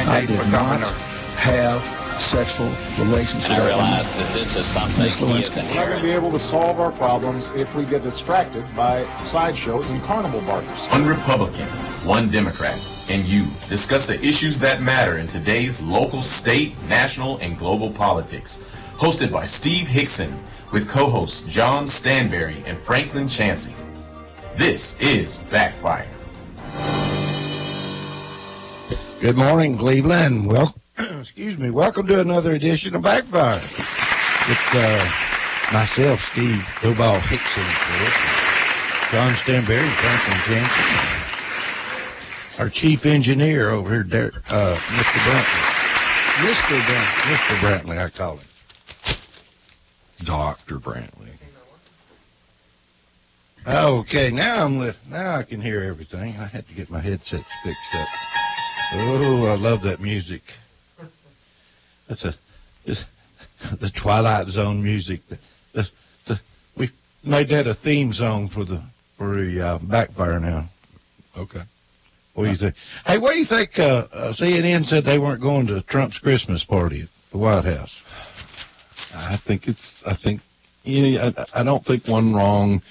I did not have sexual relations with And I that realize that this is something he is We're not going to be able to solve our problems if we get distracted by sideshows and carnival barkers. One Republican, one Democrat, and you discuss the issues that matter in today's local, state, national, and global politics. Hosted by Steve Hickson with co-hosts John Stanberry and Franklin Chansey. This is Backfire. Good morning, Cleveland. Welcome to another edition of Backfire with myself, Steve Football Hickson, of course, John Stanberry, Franklin Chansey, our chief engineer over here, Mr. Brantley. Mr. Brantley, I call him. Dr. Brantley. Okay, now I can hear everything. I had to get my headsets fixed up. Oh, I love that music. That's the Twilight Zone music. We made that a theme song for the Backfire now. Okay. What do you think? Hey, what do you think? CNN said they weren't going to Trump's Christmas party at the White House. I don't think one wrong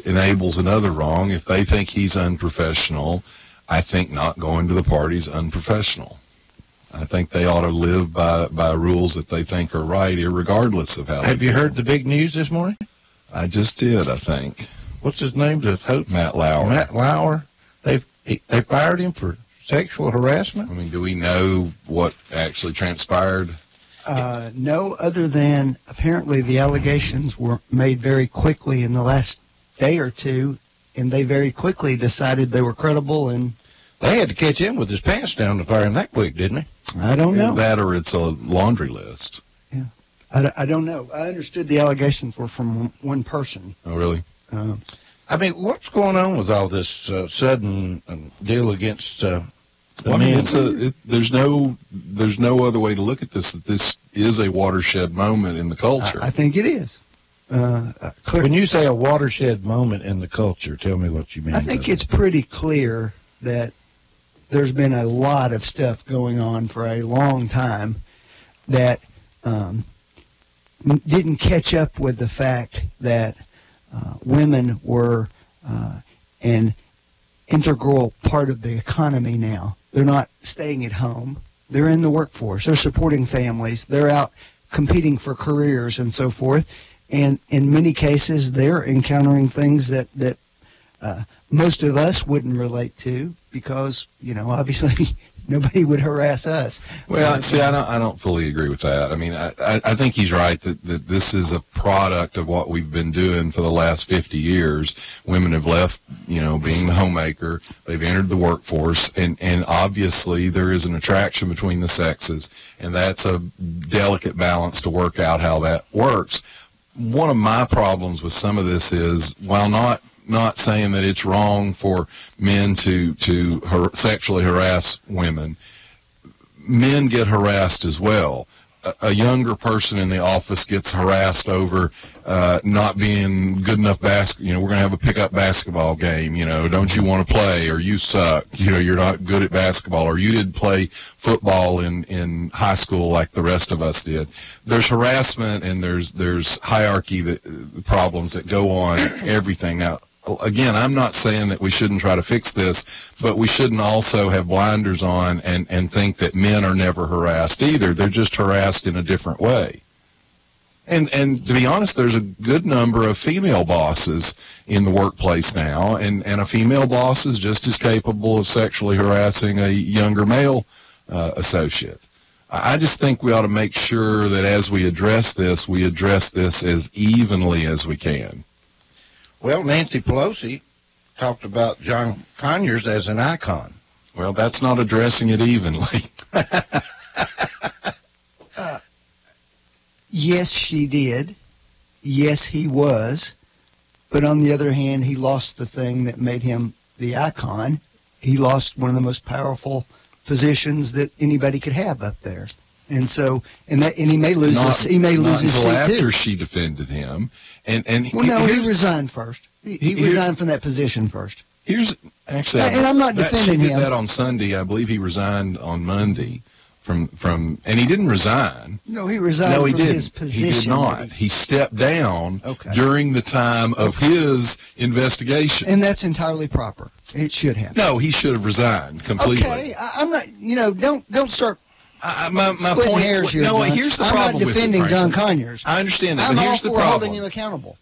enables another wrong. If they think he's unprofessional, I think not going to the party's unprofessional. I think they ought to live by rules that they think are right, irregardless of how. Have you heard the big news this morning? I just did, I think. What's his name? Matt Lauer. Matt Lauer. They fired him for sexual harassment? I mean, do we know what actually transpired? No, other than apparently the allegations were made very quickly in the last day or two, and they very quickly decided they were credible. And they had to catch him with his pants down to fire him that quick, didn't they? I don't know. That or it's a laundry list. Yeah, I don't know. I understood the allegations were from one person. Oh, really? I mean, what's going on with all this sudden deal against well, I mean, there's no other way to look at this, that this is a watershed moment in the culture. I think it is. When you say a watershed moment in the culture, tell me what you mean. I think it's pretty clear that there's been a lot of stuff going on for a long time that didn't catch up with the fact that women were an integral part of the economy now. They're not staying at home. They're in the workforce. They're supporting families. They're out competing for careers and so forth. And in many cases, they're encountering things that most of us wouldn't relate to because, obviously nobody would harass us. Well, see, I don't fully agree with that. I mean, I think he's right that this is a product of what we've been doing for the last 50 years. Women have left, being the homemaker. They've entered the workforce, and obviously there is an attraction between the sexes, and that's a delicate balance to work out how that works. One of my problems with some of this is, while not saying that it's wrong for men to sexually harass women, men get harassed as well. A younger person in the office gets harassed over not being good enough we're going to have a pickup basketball game, don't you want to play, or you suck, you're not good at basketball, or you didn't play football in high school like the rest of us did. There's harassment and there's hierarchy problems that go on everything. Now, again, I'm not saying that we shouldn't try to fix this, but we shouldn't also have blinders on and think that men are never harassed either. They're just harassed in a different way. And to be honest, there's a good number of female bosses in the workplace now, and a female boss is just as capable of sexually harassing a younger male associate. I just think we ought to make sure that as we address this as evenly as we can. Well, Nancy Pelosi talked about John Conyers as an icon. Well, that's not addressing it evenly. Yes, she did. Yes, he was. But on the other hand, he lost the thing that made him the icon. He lost one of the most powerful positions that anybody could have up there. And so, and he may lose his seat too. After she defended him, he resigned first. He resigned from that position first. Here's actually, and I'm not defending she did him. that on Sunday. I believe he resigned on Monday from, and he didn't resign. No, he resigned No, he from didn't. his position. He did not. He stepped down Okay. during the time of his investigation. And that's entirely proper. It should have. No, he should have resigned completely. Okay, I'm not. Don't start. My splitting point. hairs here, No, John. here's the I'm problem not defending with it, John Franklin. Conyers. I understand that, I'm but all here's the for problem. holding him accountable.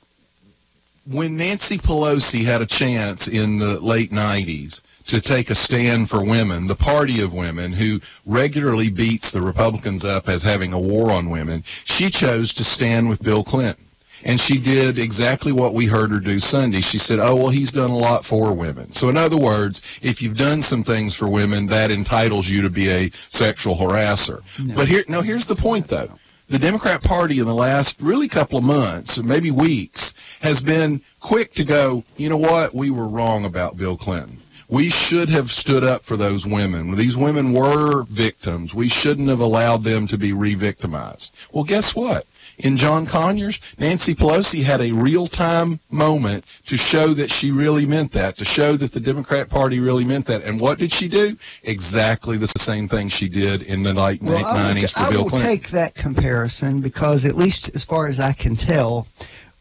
When Nancy Pelosi had a chance in the late 90s to take a stand for women, the party of women who regularly beats the Republicans up as having a war on women, she chose to stand with Bill Clinton. And she did exactly what we heard her do Sunday. She said, oh, well, he's done a lot for women. So in other words, if you've done some things for women, that entitles you to be a sexual harasser. No. But here's the point, though. The Democrat Party in the last really couple of months, or maybe weeks, has been quick to go, you know what, we were wrong about Bill Clinton. We should have stood up for those women. These women were victims. We shouldn't have allowed them to be re-victimized. Well, guess what? In John Conyers, Nancy Pelosi had a real-time moment to show that she really meant that, to show that the Democrat Party really meant that. And what did she do? Exactly the same thing she did in the late 90s for Bill Clinton. I will take that comparison because, at least as far as I can tell,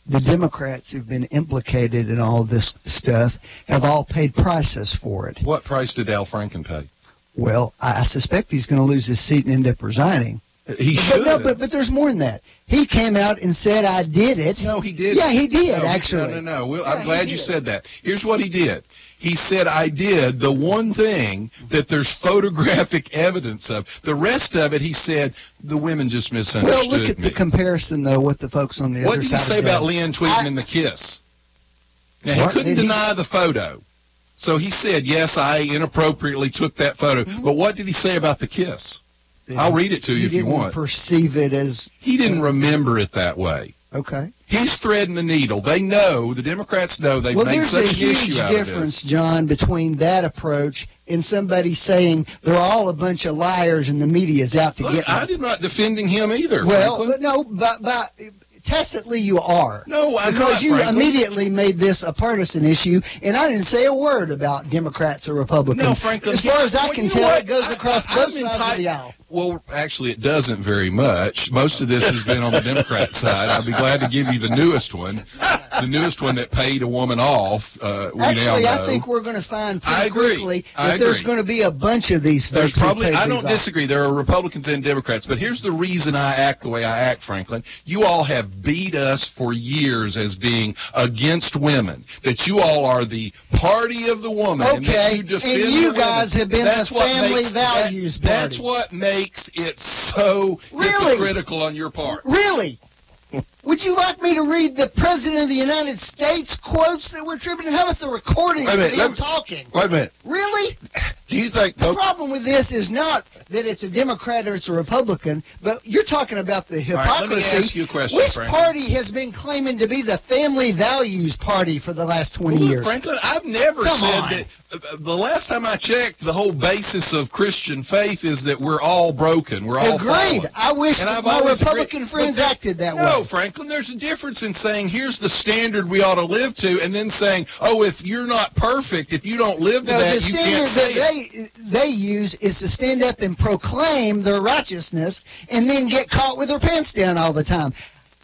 the Democrats who've been implicated in all this stuff have all paid prices for it. What price did Al Franken pay? Well, I suspect he's going to lose his seat and end up resigning. He should. But there's more than that. He came out and said, I did it. No, he didn't. Yeah, he did, actually. No. I'm glad you said that. Here's what he did. He said, I did the one thing that there's photographic evidence of. The rest of it, he said, the women just misunderstood Well, look at me. the comparison, though, with the folks on the What other did side. he say about Lynn tweeting in the kiss? Now, he couldn't deny the photo. So he said, yes, I inappropriately took that photo. But what did he say about the kiss? I'll read it to you if you want. Perceive it as... He didn't remember it that way. Okay. He's threading the needle. They know, the Democrats know they've made such an issue out of this. There's a huge difference, John, between that approach and somebody saying they're all a bunch of liars and the media's out to get me. I'm not defending him either, Well, Franklin. no, but tacitly you are. No, I'm because not, you Franklin. immediately made this a partisan issue, and I didn't say a word about Democrats or Republicans. No, Franklin. As far as I can tell, it goes across both I'm sides of the aisle. Well, actually, it doesn't very much. Most of this has been on the Democrat side. I'd be glad to give you the newest one that paid a woman off. Actually, I think we're going to find pretty quickly that there's going to be a bunch of these folks. There's probably. I don't off. disagree. There are Republicans and Democrats, but here's the reason I act the way I act, Franklin. You all have beat us for years as being against women. That you all are the party of the woman. Okay, and that you defend and you the guys women. have been That's the what family makes values party. That's what makes it so Really? hypocritical on your part. Really? Would you like me to read the President of the United States quotes that we're tripping? How about the recordings of him talking? Wait a minute. Really? Do you think The problem with this is not that it's a Democrat or it's a Republican, but you're talking about the hypocrisy. All right, let me ask you a question, Which Franklin. party has been claiming to be the family values party for the last 20 Look, years? Franklin, I've never Come said on. that. The last time I checked, the whole basis of Christian faith is that we're all broken. We're all Agreed. fallen. I wish And that I've my always Republican agreed. friends But acted that No, way. Franklin, there's a difference in saying, here's the standard we ought to live to, and then saying, oh, if you're not perfect, if you don't live to No, that, the you can't say standard it. that they use is to stand up and proclaim their righteousness and then get caught with their pants down all the time.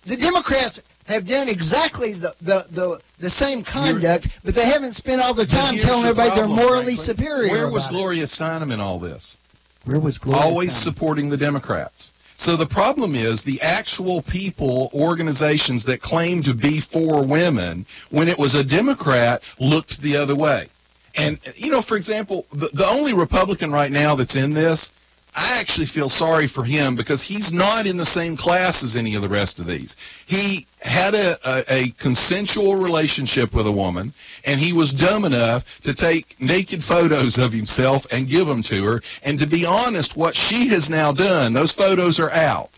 The Democrats have done exactly the same conduct, but they haven't spent all their time Here's telling the everybody problem, they're morally Franklin. superior. Where was about it. Gloria Steinem in all this? Where was Gloria? Always Steinem? supporting the Democrats. So the problem is the actual people, organizations that claim to be for women, when it was a Democrat, looked the other way. And, for example, the only Republican right now that's in this, I actually feel sorry for him because he's not in the same class as any of the rest of these. He had a consensual relationship with a woman, and he was dumb enough to take naked photos of himself and give them to her. And to be honest, what she has now done, those photos are out.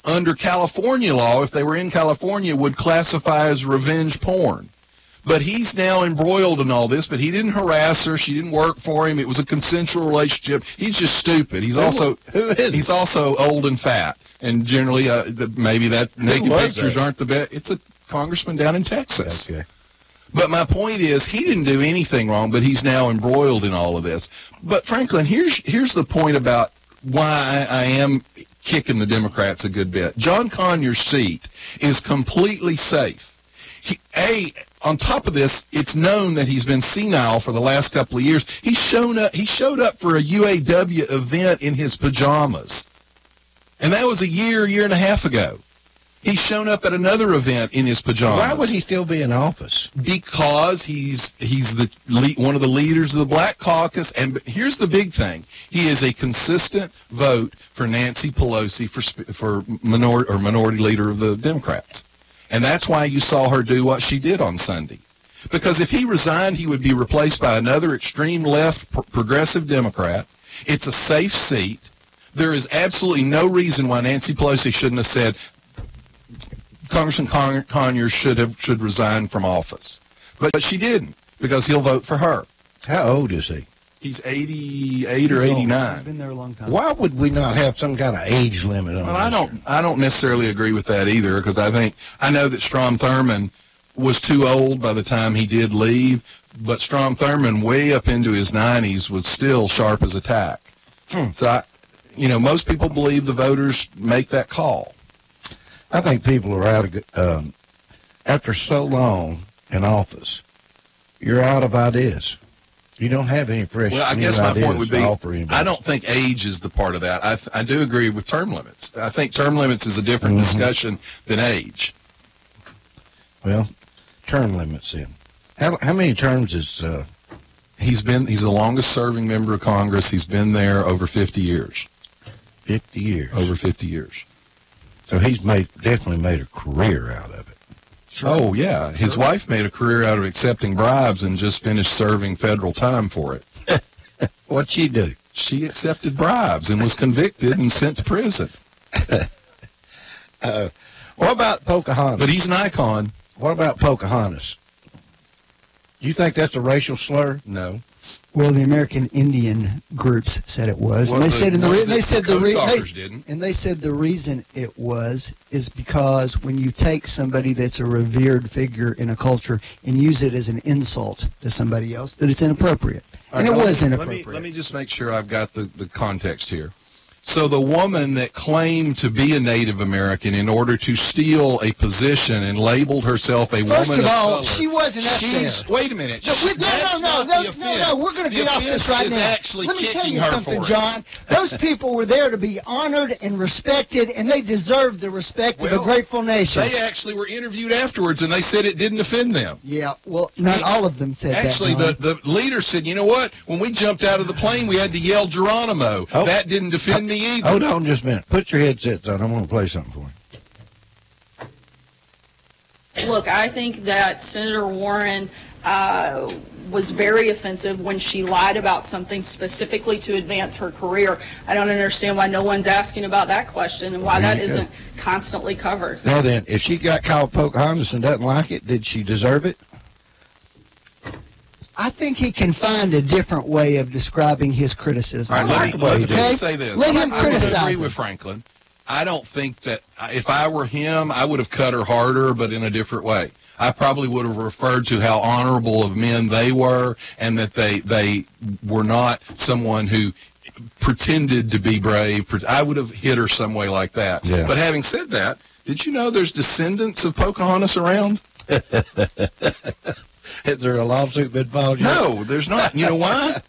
Under California law, if they were in California, would classify as revenge porn. But he's now embroiled in all this, but he didn't harass her. She didn't work for him. It was a consensual relationship. He's just stupid. He's also he's also old and fat. And generally, maybe that naked pictures aren't the best. It's a congressman down in Texas. Okay. But my point is, he didn't do anything wrong, but he's now embroiled in all of this. But Franklin, here's the point about why I am kicking the Democrats a good bit. John Conyers' seat is completely safe. On top of this, it's known that he's been senile for the last couple of years. He showed up for a UAW event in his pajamas. And that was a year and a half ago. He's shown up at another event in his pajamas. Why would he still be in office? Because he's one of the leaders of the Black Caucus, and here's the big thing: he is a consistent vote for Nancy Pelosi for minority leader of the Democrats, and that's why you saw her do what she did on Sunday. Because if he resigned, he would be replaced by another extreme left progressive Democrat. It's a safe seat. There is absolutely no reason why Nancy Pelosi shouldn't have said Congressman Conyers should resign from office. But she didn't, because he'll vote for her. How old is he? He's 88 or 89. He's been there a long time. Why would we not have some kind of age limit on Well, I don't necessarily agree with that either, because I know that Strom Thurmond was too old by the time he did leave, but Strom Thurmond, way up into his 90s, was still sharp as a tack. So, most people believe the voters make that call. I think people are out of after so long in office, you're out of ideas. You don't have any fresh Well, I guess my point would be, anybody. I don't think age is the part of that. I do agree with term limits. I think term limits is a different discussion than age. Well, term limits then. How many terms is he's the longest serving member of Congress. He's been there over 50 years. 50 years. Over 50 years. So he's definitely made a career out of it. Sure. Oh, yeah. His wife made a career out of accepting bribes and just finished serving federal time for it. What'd she do? She accepted bribes and was convicted and sent to prison. What about Pocahontas? But he's an icon. What about Pocahontas? Do you think that's a racial slur? No. Well, the American Indian groups said it was, and they said the reason it was is because when you take somebody that's a revered figure in a culture and use it as an insult to somebody else, that it's inappropriate, and it was inappropriate. Let me just make sure I've got the context here. So the woman that claimed to be a Native American in order to steal a position and labeled herself a woman of color. First of all, she wasn't up there. Wait a minute. No, we're going to get off this right now. Let me tell you something, John. Those people were there to be honored and respected, and they deserved the respect of a grateful nation. They actually were interviewed afterwards, and they said it didn't offend them. Yeah, well, not all of them said actually, that. Actually, the leader said, you know what? When we jumped out of the plane, we had to yell Geronimo. Oh. That didn't offend me either. Hold on just a minute. Put your headsets on. I'm going to play something for you. Look, I think that Senator Warren was very offensive when she lied about something specifically to advance her career. I don't understand why no one's asking about that question and why that isn't constantly covered. Now then, if she got called Pocahontas and doesn't like it, did she deserve it? I think he can find a different way of describing his criticism. All right, let me say this. Let him criticize. I agree with Franklin. I don't think that if I were him, I would have cut her harder, but in a different way. I probably would have referred to how honorable of men they were, and that they were not someone who pretended to be brave. I would have hit her some way like that. Yeah. But having said that, did you know there's descendants of Pocahontas around? Has there a lawsuit been filed yet? No, there's not. You know why?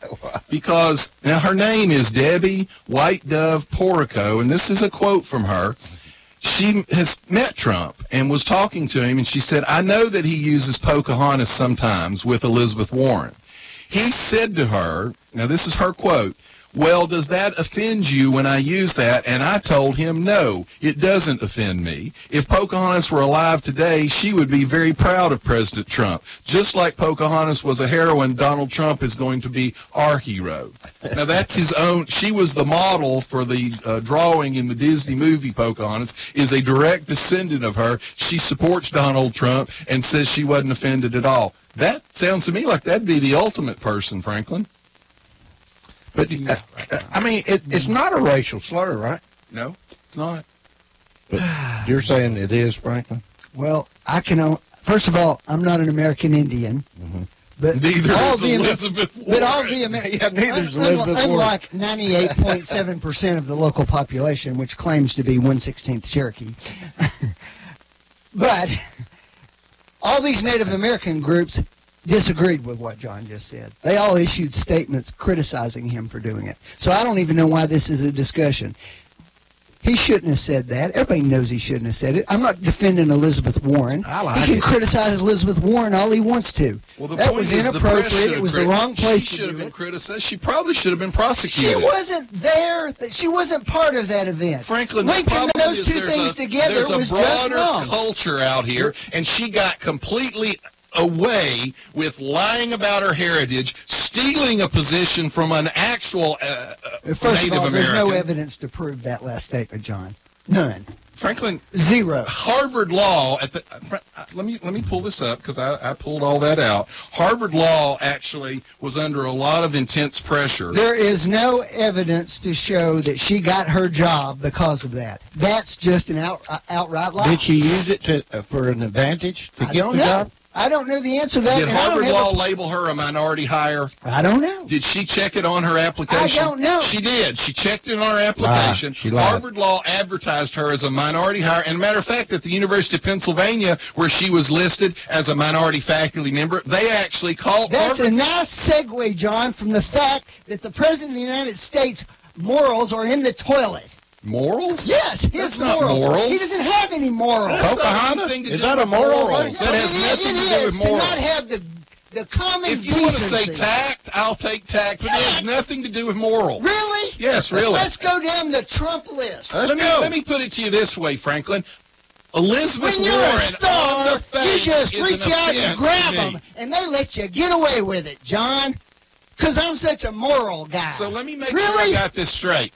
Because now her name is Debbie White Dove Porrico, and this is a quote from her. She has met Trump and was talking to him, and she said, I know that he uses Pocahontas sometimes with Elizabeth Warren. He said to her, now this is her quote, well, does that offend you when I use that? And I told him, no, it doesn't offend me. If Pocahontas were alive today, she would be very proud of President Trump. Just like Pocahontas was a heroine, Donald Trump is going to be our hero. Now, that's his own. She was the model for the drawing in the Disney movie Pocahontas, is a direct descendant of her. She supports Donald Trump and says she wasn't offended at all. That sounds to me like that'd be the ultimate person, Franklin. But, I mean, it's not a racial slur, right? No, it's not. But you're saying it is, Franklin? Well, First of all, I'm not an American Indian. But Neither all is the Elizabeth Warren. But all the neither's Elizabeth Warren. unlike 98.7% of the local population, which claims to be 1/16 Cherokee. But all these Native American groups disagreed with what John just said. They all issued statements criticizing him for doing it. So I don't even know why this is a discussion. He shouldn't have said that. Everybody knows he shouldn't have said it. I'm not defending Elizabeth Warren. I like he can it. criticize Elizabeth Warren all he wants to. Well, the that point was is inappropriate. It was the wrong place She to should have do been it. criticized. She probably should have been She prosecuted. wasn't there. She wasn't part of that event. Franklin, the linking problem those is two things together there's a was just broader wrong. culture out here, and she got completely away with lying about her heritage, stealing a position from an actual First of Native all, there's American. no evidence to prove that last statement, John. None. Franklin, Zero. Harvard Law at the let me pull this up because I pulled all that out. Harvard Law actually was under a lot of intense pressure. There is no evidence to show that she got her job because of that. That's just an outright lie. Did she use it for an advantage to I get don't the know. job? I don't know the answer to that. Did and I don't Harvard have Law a- label her a minority hire? I don't know. Did she check it on her application? I don't know. She did. She checked it on her application. She lied. Harvard Law advertised her as a minority hire. And a matter of fact, at the University of Pennsylvania, where she was listed as a minority faculty member, they actually called That's Harvard. a nice segue, John, from the fact that the President of the United States' morals are in the toilet. Morals? Yes, his That's not morals. morals. He doesn't have any morals. That's not Pocahontas? anything to Is do that a with moral? morals. That has nothing to do with to morals. not have the common If you want to say decency. tact, I'll take tact, but it has nothing to do with morals. Really? Yes, really. Let's go down the Trump list. Let me put it to you this way, Franklin. Elizabeth When you're Warren a star, on the face you just is reach an out and offense grab to me. them, and they let you get away with it, John. Because I'm such a moral guy. So let me make really? sure I got this straight.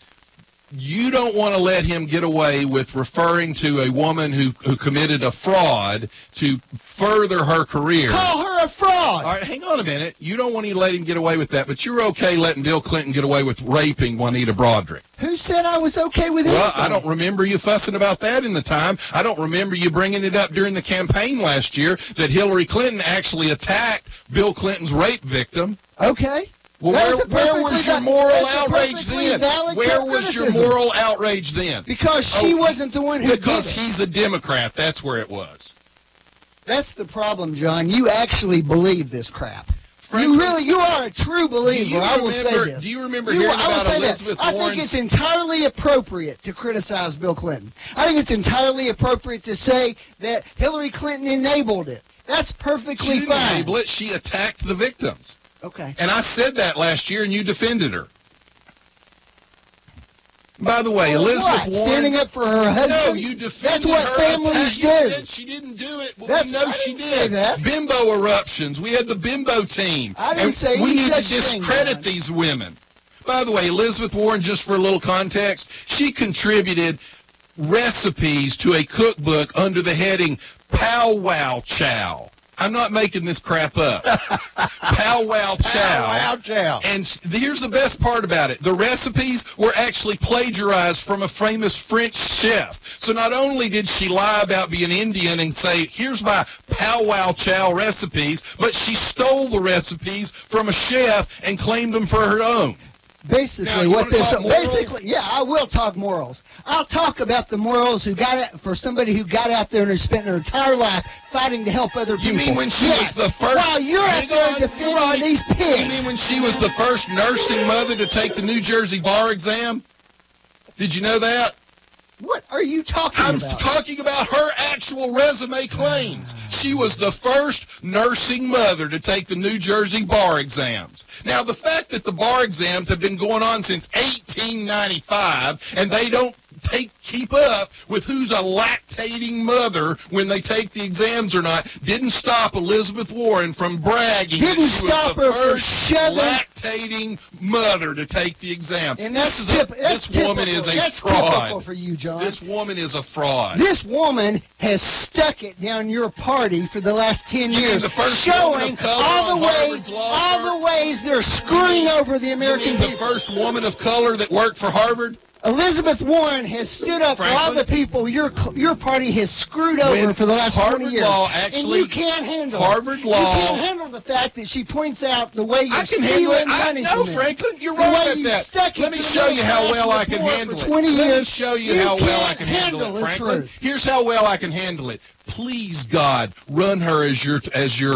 You don't want to let him get away with referring to a woman who committed a fraud to further her career. Call her a fraud. All right, hang on a minute. You don't want to let him get away with that, but you're okay letting Bill Clinton get away with raping Juanita Broderick. Who said I was okay with anything? Well, I don't remember you fussing about that in the time. I don't remember you bringing it up during the campaign last year that Hillary Clinton actually attacked Bill Clinton's rape victim. Okay. Well, where was your moral outrage then? Where was your moral outrage then? Because she wasn't the one who Because did it. he's a Democrat. That's where it was. That's the problem, John. You actually believe this crap. Franklin, You are a true believer. I will say this. Do you remember hearing I will about say Elizabeth that. I Warren's... think it's entirely appropriate to criticize Bill Clinton. I think it's entirely appropriate to say that Hillary Clinton enabled it. That's She perfectly didn't fine. enable it. She attacked the victims. Okay. And I said that last year, and you defended her. By the way, Elizabeth What? Warren... Standing up for her husband? No, you defended That's what her. families You do. said she didn't do it. Well, That's- we know I she didn't say did. that. Bimbo eruptions. We had the bimbo team. I didn't and say we any need to such thing, discredit John. these women. By the way, Elizabeth Warren, just for a little context, she contributed recipes to a cookbook under the heading Pow Wow Chow. I'm not making this crap up. Pow Wow Chow. Wow, chow. And here's the best part about it. The recipes were actually plagiarized from a famous French chef. So not only did she lie about being Indian and say, here's my Pow Wow Chow recipes, but she stole the recipes from a chef and claimed them for her own. Basically, Now, you what wanna this talk morals? basically, yeah, I will talk morals. I'll talk about the morals who got it for somebody who got out there and has spent their entire life fighting to help other people. You mean when she Yes. was the first... While you're out Hang there on, defending you're right. these pigs. You mean when she was the first nursing mother to take the New Jersey bar exam? Did you know that? What are you talking I'm about? talking about her actual resume claims. She was the first nursing mother to take the New Jersey bar exams. Now, the fact that the bar exams have been going on since 1895 and they don't keep up with who's a lactating mother when they take the exams or not didn't stop Elizabeth Warren from bragging Didn't that she stop was the her from first shoving- lactating mother to take the exam. and that's This woman is a that's fraud. typical for you, John. This woman is a fraud. This woman has stuck it down your party for the last 10 You mean years, the first woman showing of color all on the Harvard's ways, law all firm? the ways they're screwing over the You American mean the people. first woman of color that worked for Harvard? Elizabeth Warren has stood up for all the people your party has screwed over for the last 20 years. Law actually, and you can't handle Harvard law. You can't handle the fact that she points out the way you're stealing money No, from Franklin, you're wrong about that. Let me show you how well I can handle it. Let me show you how well I can handle it, Franklin. Here's how well I can handle it. Please, God, run her as your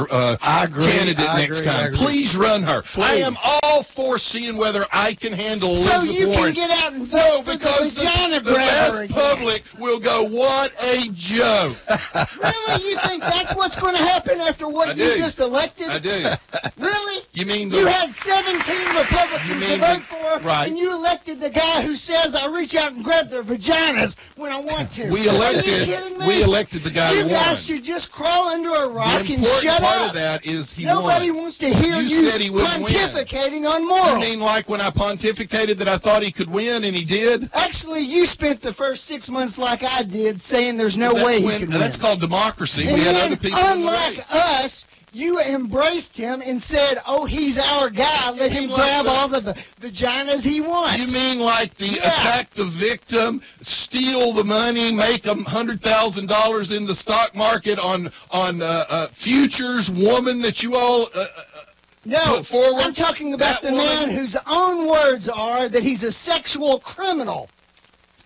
candidate next time. Please run her. Please. I am all for seeing whether I can handle Elizabeth Warren. So you can get out and vote for because the vagina the mass public will go, what a joke. Really? You think that's what's going to happen after what you just elected? I do. Really? You mean you had 17 Republicans to vote for, right. and you elected the guy who says I reach out and grab their vaginas when I want to. We elected the guy. You guys should just crawl under a rock and shut up. Part of that is he Nobody won. wants to hear you pontificating on morals. You mean like when I pontificated that I thought he could win and he did? Actually, you spent the first 6 months like I did saying there's no way he could win. That's called democracy. And we had other people in the race. Unlike us, you embraced him and said, oh, he's our guy. Let him grab all the vaginas he wants. You mean like attack the victim, steal the money, make $100,000 in the stock market on futures woman that you all put forward? I'm talking about the man whose own words are that he's a sexual criminal.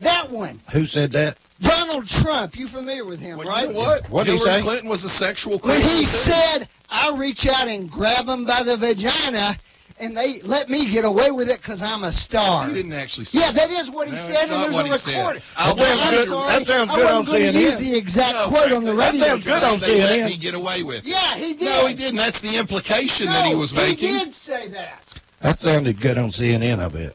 That one. Who said that? Donald Trump. You familiar with him, right? You know what? What did he say? Hillary Clinton was a sexual criminal. When he said, I reach out and grab him by the vagina, and they let me get away with it because I'm a star. He didn't actually say that is what he said, and there's a recording. That sounds good on CNN. Use the exact quote on the radio. That sounds good on CNN. Let me get away with it. Yeah, he did. No, he didn't. That's the implication that he was making. He did say that. That sounded good on CNN, I bet.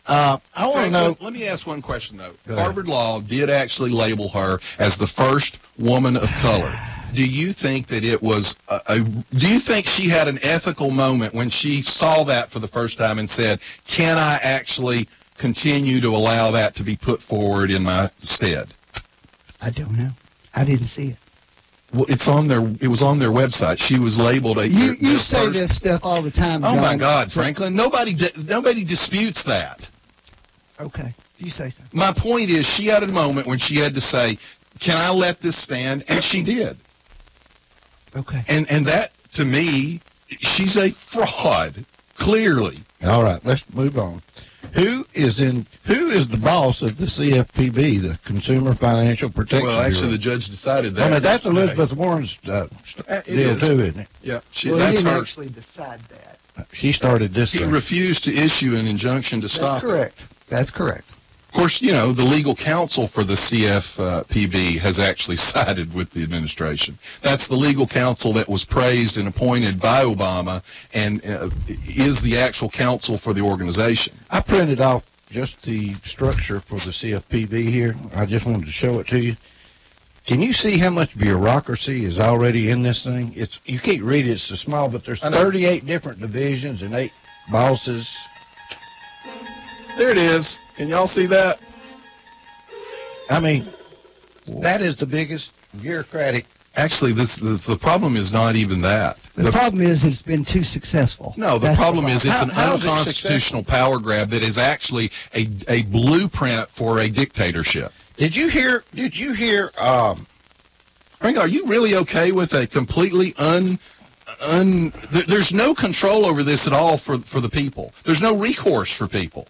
I want to know. Let me ask one question, though. Harvard Law did actually label her as the first woman of color. Do you think that it was do you think she had an ethical moment when she saw that for the first time and said, can I actually continue to allow that to be put forward in my stead? I don't know. I didn't see it. Well, it's on their. It was on their website. She was labeled a. You say this stuff all the time. Oh John. my God, Franklin! Nobody disputes that. Okay, you say so. My point is, she had a moment when she had to say, "Can I let this stand?" And she did. Okay. And that, to me, she's a fraud. Clearly. All right, let's move on. Who is the boss of the CFPB, the Consumer Financial Protection Bureau? Well, actually, the judge decided that. I mean, that's Elizabeth Warren's deal too, isn't it? Yeah, he didn't actually decide that. She started this. He refused to issue an injunction to stop it. That's correct. Of course, you know, the legal counsel for the CFPB has actually sided with the administration. That's the legal counsel that was praised and appointed by Obama and is the actual counsel for the organization. I printed off just the structure for the CFPB here. I just wanted to show it to you. Can you see how much bureaucracy is already in this thing? You can't read it, it's so small, but there's 38 different divisions and 8 bosses. There it is. Can y'all see that? I mean, that is the biggest bureaucratic. Actually, the problem is not even that. The problem is it's been too successful. No, the problem is it's an unconstitutional power grab that is actually a blueprint for a dictatorship. Did you hear? Frank, are you really okay with a completely there's no control over this at all for the people. There's no recourse for people.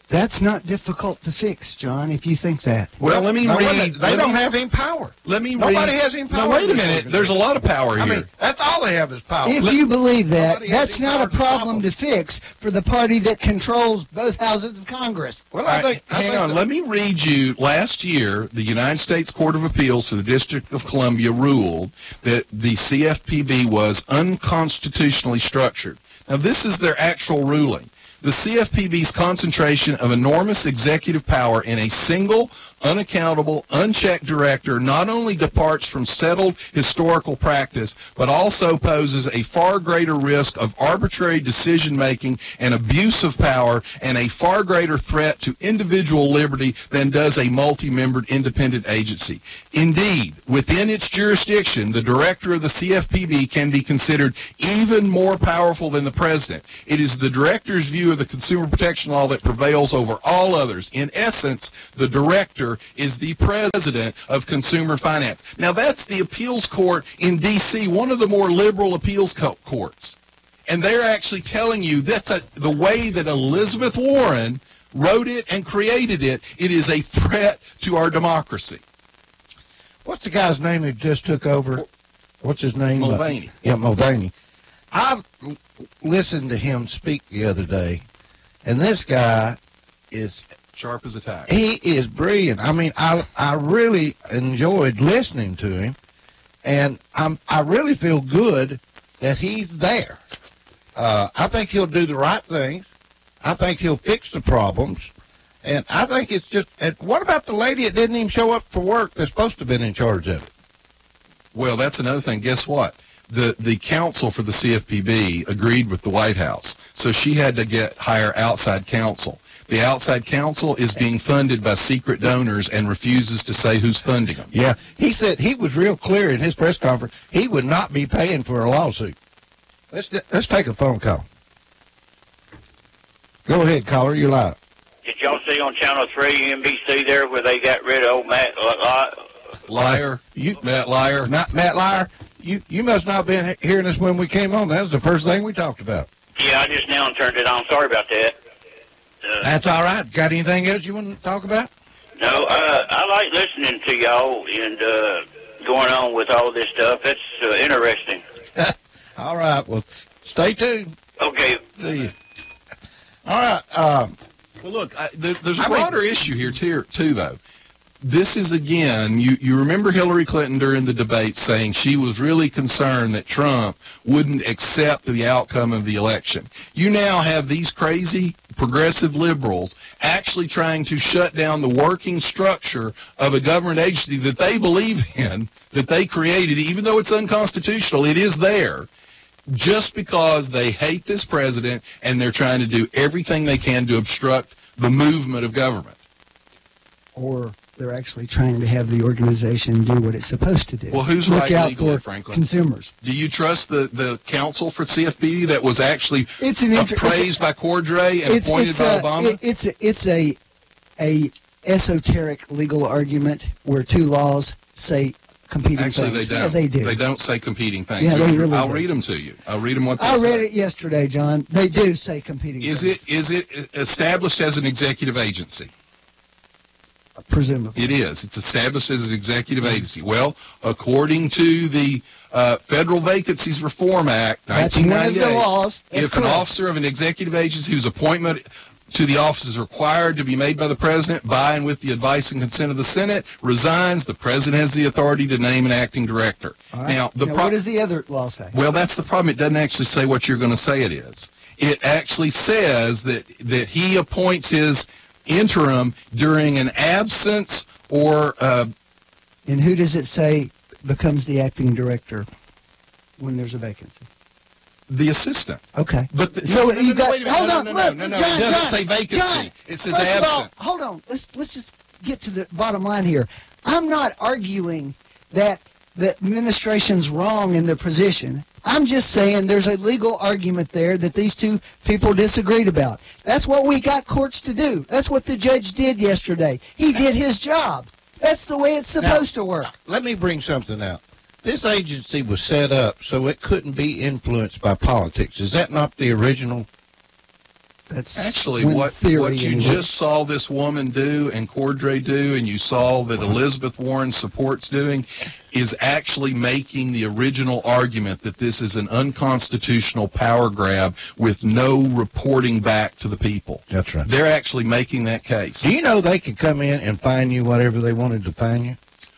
That's not difficult to fix, John, if you think that. Well, let me read. They don't have any power. Let me read. Nobody has any power. No, wait a minute. There's a lot of power here. I mean, that's all they have is power. If you believe that, that's not a problem to fix for the party that controls both houses of Congress. Well, hang on. Let me read you. Last year, the United States Court of Appeals for the District of Columbia ruled that the CFPB was unconstitutionally structured. Now, this is their actual ruling. The CFPB's concentration of enormous executive power in a single, unaccountable, unchecked director not only departs from settled historical practice, but also poses a far greater risk of arbitrary decision-making and abuse of power and a far greater threat to individual liberty than does a multi-membered independent agency. Indeed, within its jurisdiction, the director of the CFPB can be considered even more powerful than the president. It is the director's view of the consumer protection law that prevails over all others. In essence, the director is the president of consumer finance. Now, that's the appeals court in D.C., one of the more liberal appeals courts. And they're actually telling you that's the way that Elizabeth Warren wrote it and created it. It is a threat to our democracy. What's the guy's name who just took over? What's his name? Mulvaney. Yeah, Mulvaney. I listened to him speak the other day, and this guy is sharp as a tack. He is brilliant. I mean, I really enjoyed listening to him, and I really feel good that he's there. I think he'll do the right things. I think he'll fix the problems, and I think it's just. And what about the lady that didn't even show up for work that's supposed to have been in charge of it? Well, that's another thing. Guess what? The counsel for the CFPB agreed with the White House, so she had to hire outside counsel. The outside counsel is being funded by secret donors and refuses to say who's funding them. Yeah, he said he was real clear in his press conference. He would not be paying for a lawsuit. Let's take a phone call. Go ahead, caller. You're live. Did y'all see on Channel 3 NBC there where they got rid of old Matt Liar? Matt Liar? Matt Liar? You must not have been hearing us when we came on. That was the first thing we talked about. Yeah, I just now turned it on. Sorry about that. That's all right. Got anything else you want to talk about? No, I like listening to y'all and going on with all this stuff. It's interesting. All right. Well, stay tuned. Okay. See you. All right. Well, look, there's a broader issue here, too, though. This is, again, you remember Hillary Clinton during the debate saying she was really concerned that Trump wouldn't accept the outcome of the election. You now have these crazy progressive liberals actually trying to shut down the working structure of a government agency that they believe in, that they created. Even though it's unconstitutional, it is there, just because they hate this president and they're trying to do everything they can to obstruct the movement of government. Or they're actually trying to have the organization do what it's supposed to do. Well, who's Look right out legally, for Franklin? Consumers. Do you trust the counsel for CFPB that was actually praised by Cordray and appointed by Obama? It's a esoteric legal argument where two laws say competing Actually, things. they don't. Yeah, they do. They don't say competing things. Yeah, they really I'll do. read them to you. I'll read them what they say. I read it yesterday, John. They do say competing things. Is it established as an executive agency? Presumably. It is. It's established as an executive agency. Well, according to the Federal Vacancies Reform Act, That's one of 1998, the laws. That's if an correct. officer of an executive agency whose appointment to the office is required to be made by the president by and with the advice and consent of the Senate resigns, the president has the authority to name an acting director. All right. Now, what does the other law say? well, that's the problem. It doesn't actually say what you're going to say it is. It actually says that he appoints his interim during an absence or... And who does it say becomes the acting director when there's a vacancy? The assistant. Okay. But you got. wait a minute. Hold on. No. Look, It John, doesn't say vacancy. John, it says first of all, absence. hold on. Let's just get to the bottom line here. I'm not arguing that the administration's wrong in their position. I'm just saying there's a legal argument there that these two people disagreed about. That's what we got courts to do. That's what the judge did yesterday. He did his job. That's the way it's supposed to work. Let me bring something out. This agency was set up so it couldn't be influenced by politics. Is that not the original? That's Actually, one what theory you anyway. just saw this woman do and Cordray do, and you saw that Elizabeth Warren supports doing, is actually making the original argument that this is an unconstitutional power grab with no reporting back to the people. That's right. They're actually making that case. Do you know they could come in and fine you whatever they wanted to fine you?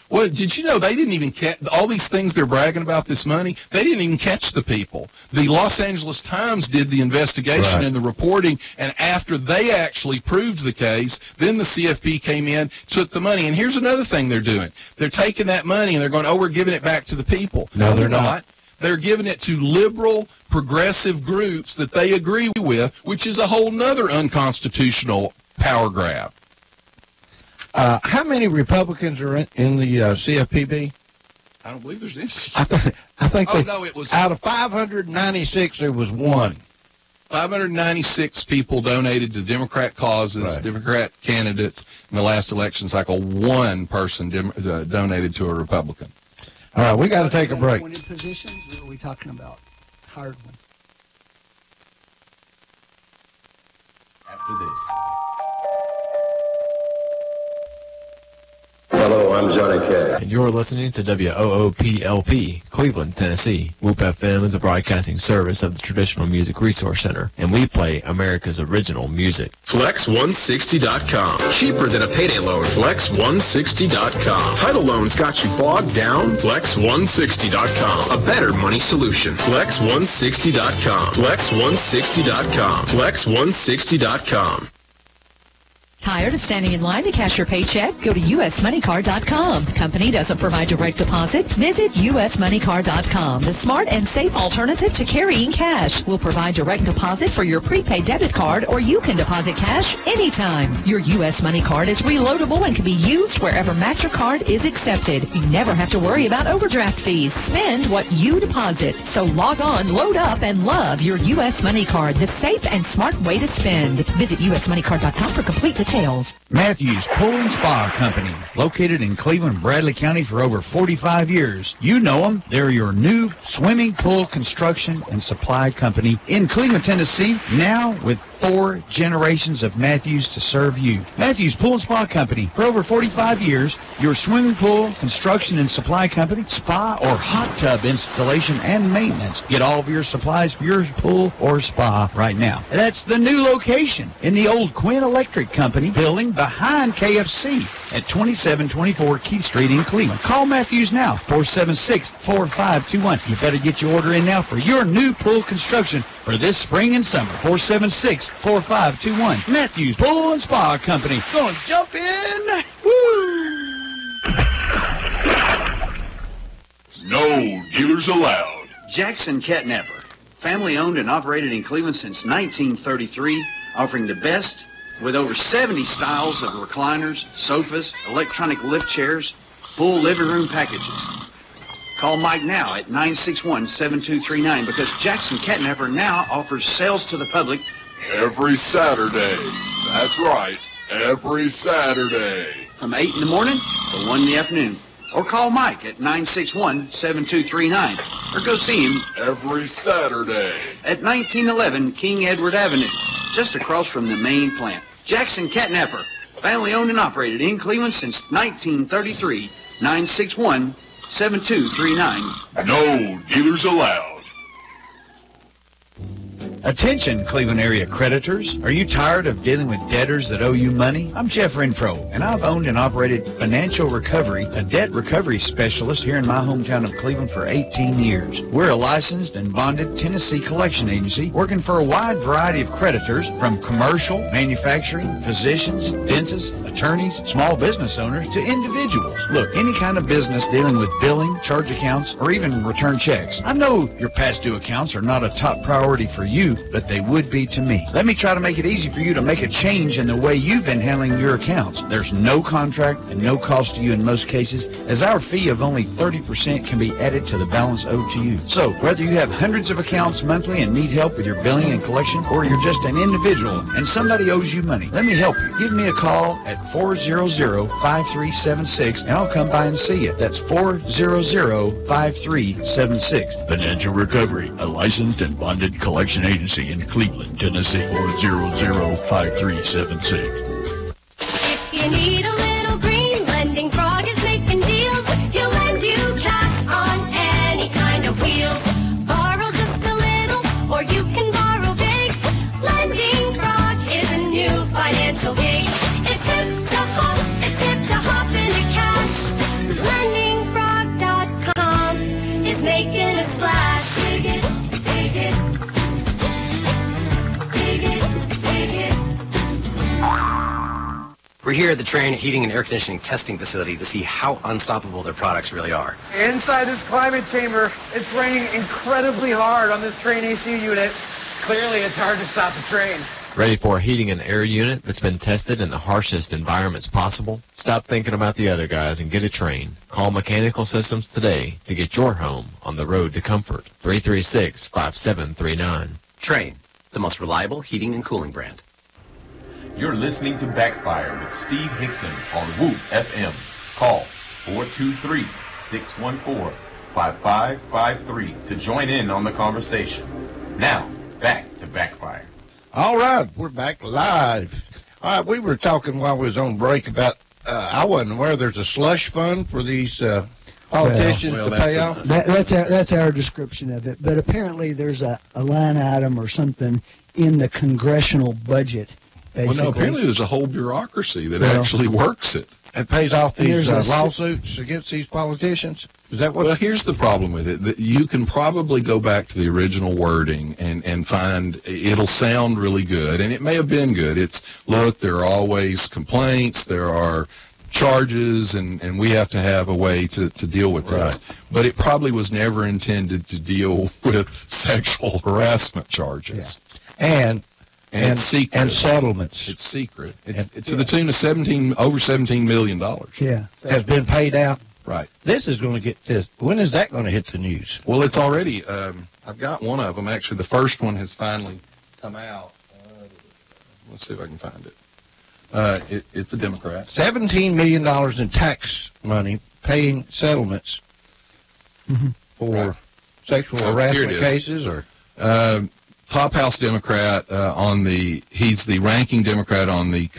Well, did you know they didn't even catch all these things they're bragging about, this money? They didn't even catch the people. The Los Angeles Times did the investigation Right. and the reporting, and after they actually proved the case, then the CFP came in, took the money. And here's another thing they're doing. They're taking that money and they're going, oh, we're giving it back to the people. No, they're not. They're giving it to liberal, progressive groups that they agree with, which is a whole nother unconstitutional power grab. How many Republicans are in the CFPB? I don't believe there's any. I think Oh, no, it was... out of 596, there was one. 596 people donated to Democrat causes, Right. Democrat candidates in the last election cycle. One person donated to a Republican. All right, we got to take a break. Appointed positions, or are we talking about hired ones? After this. Hello, I'm Johnny Cash. And you're listening to WOOPLP, Cleveland, Tennessee. WOOP FM is a broadcasting service of the Traditional Music Resource Center, and we play America's original music. Flex160.com. Cheaper than a payday loan. Flex160.com. Title loans got you bogged down? Flex160.com. A better money solution. Flex160.com. Flex160.com. Flex160.com. Tired of standing in line to cash your paycheck? Go to usmoneycard.com. Company doesn't provide direct deposit? Visit usmoneycard.com. The smart and safe alternative to carrying cash. We'll provide direct deposit for your prepaid debit card, or you can deposit cash anytime. Your US Money Card is reloadable and can be used wherever MasterCard is accepted. You never have to worry about overdraft fees. Spend what you deposit. So log on, load up, and love your US Money Card, the safe and smart way to spend. Visit usmoneycard.com for complete details. Matthews Pool and Spa Company, located in Cleveland, Bradley County for over 45 years. You know them. They're your new swimming pool construction and supply company in Cleveland, Tennessee, now with 4 generations of Matthews to serve you. Matthews Pool and Spa Company, for over 45 years, your swimming pool construction and supply company, spa or hot tub installation and maintenance. Get all of your supplies for your pool or spa right now. That's the new location in the old Quinn Electric Company building behind KFC at 2724 Keith Street in Cleveland. Call Matthews now, 476-4521. You better get your order in now for your new pool construction for this spring and summer. 476-4521. Matthews Pool and Spa Company. Gonna jump in. Woo! No dealers allowed. Jackson Catnapper, family owned and operated in Cleveland since 1933, offering the best with over 70 styles of recliners, sofas, electronic lift chairs, full living room packages. Call Mike now at 961-7239 because Jackson Catnapper now offers sales to the public every Saturday. That's right, every Saturday. From 8 in the morning to 1 in the afternoon. Or call Mike at 961-7239 or go see him every Saturday at 1911 King Edward Avenue, just across from the main plant. Jackson Catnapper, family owned and operated in Cleveland since 1933. 961-7239. No dealers allowed. Attention, Cleveland area creditors. Are you tired of dealing with debtors that owe you money? I'm Jeff Renfro, and I've owned and operated Financial Recovery, a debt recovery specialist here in my hometown of Cleveland for 18 years. We're a licensed and bonded Tennessee collection agency working for a wide variety of creditors from commercial, manufacturing, physicians, dentists, attorneys, small business owners to individuals. Look, any kind of business dealing with billing, charge accounts, or even return checks. I know your past due accounts are not a top priority for you, but they would be to me. Let me try to make it easy for you to make a change in the way you've been handling your accounts. There's no contract and no cost to you in most cases, as our fee of only 30% can be added to the balance owed to you. So, whether you have hundreds of accounts monthly and need help with your billing and collection, or you're just an individual and somebody owes you money, let me help you. Give me a call at 400-5376 and I'll come by and see you. That's 400-5376. Financial Recovery, a licensed and bonded collection agency in Cleveland, Tennessee, 400-5376. If you need a little green, Lending Frog is making deals. He'll lend you cash on any kind of wheels. Borrow just a little, or you can borrow big. Lending Frog is a new financial gig. It's hip to hop into cash. LendingFrog.com is making a splash. Dig it, dig it. We're here at the Trane Heating and Air Conditioning Testing Facility to see how unstoppable their products really are. Inside this climate chamber, it's raining incredibly hard on this Trane AC unit. Clearly, it's hard to stop the train. Ready for a heating and air unit that's been tested in the harshest environments possible? Stop thinking about the other guys and get a Trane. Call Mechanical Systems today to get your home on the road to comfort. 336-5739. Trane. the most reliable heating and cooling brand. You're listening to Backfire with Steve Hickson on Whoop FM. Call 423-614-5553 to join in on the conversation. Now, back to Backfire. All right, we're back live. All right, we were talking while we was on break about, I wasn't aware there's a slush fund for these politicians to pay off. That's our description of it. But apparently there's a line item or something in the congressional budget, basically. Well, no, apparently there's a whole bureaucracy that actually works it. It pays off these lawsuits against these politicians? Is that what? Well, here's the problem with it. That you can probably go back to the original wording and find it'll sound really good, and it may have been good. It's, look, there are always complaints, there are charges, and we have to have a way to deal with this. But it probably was never intended to deal with sexual harassment charges. Yeah. And it's secret. And settlements. It's secret. It's to the tune of over $17 million. Yeah. Has been paid out. Right. This is going to get this. When is that going to hit the news? Well, it's already, I've got one of them. Actually, the first one has finally come out. Let's see if I can find it. It's a Democrat. $17 million in tax money paying settlements for sexual harassment cases, or top House Democrat he's the ranking Democrat on the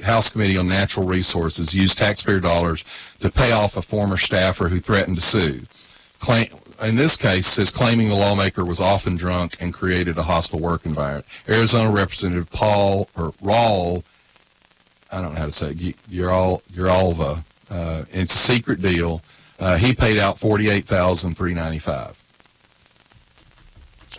House Committee on Natural Resources, used taxpayer dollars to pay off a former staffer who threatened to sue. In this case, says claiming the lawmaker was often drunk and created a hostile work environment. Arizona Representative Raul, I don't know how to say it, Uralva. It's a secret deal. He paid out $48,395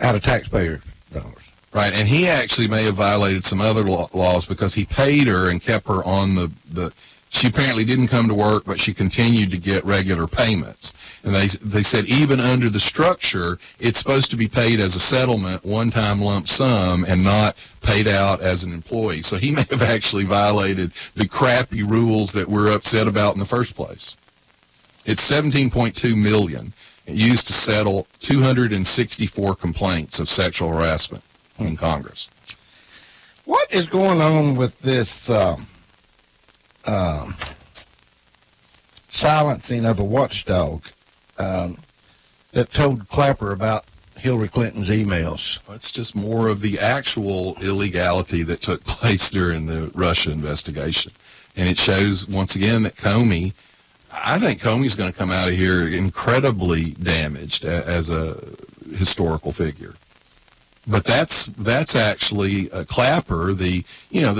out of taxpayer dollars. Right, and he actually may have violated some other laws because he paid her and kept her on the she apparently didn't come to work, but she continued to get regular payments. And they said even under the structure, it's supposed to be paid as a settlement, one-time lump sum, and not paid out as an employee. So he may have actually violated the crappy rules that we're upset about in the first place. It's $17.2 million. Used to settle 264 complaints of sexual harassment in Congress. What is going on with this silencing of a watchdog that told Clapper about Hillary Clinton's emails? It's just more of the actual illegality that took place during the Russia investigation. And it shows, once again, that I think Comey's going to come out of here incredibly damaged as a historical figure. But that's actually Clapper, the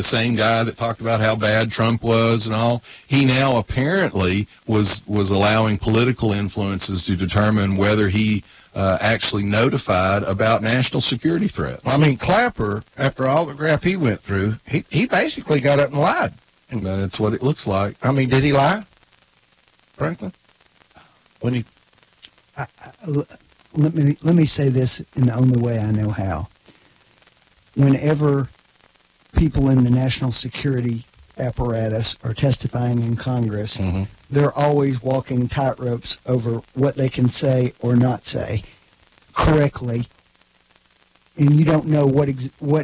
same guy that talked about how bad Trump was and all. He now apparently was allowing political influences to determine whether he actually notified about national security threats. I mean, Clapper, after all the crap he went through, he basically got up and lied. And that's what it looks like. I mean, did he lie, Franklin? When he... Let me say this in the only way I know how. Whenever people in the national security apparatus are testifying in Congress, they're always walking tightropes over what they can say or not say correctly, and you don't know what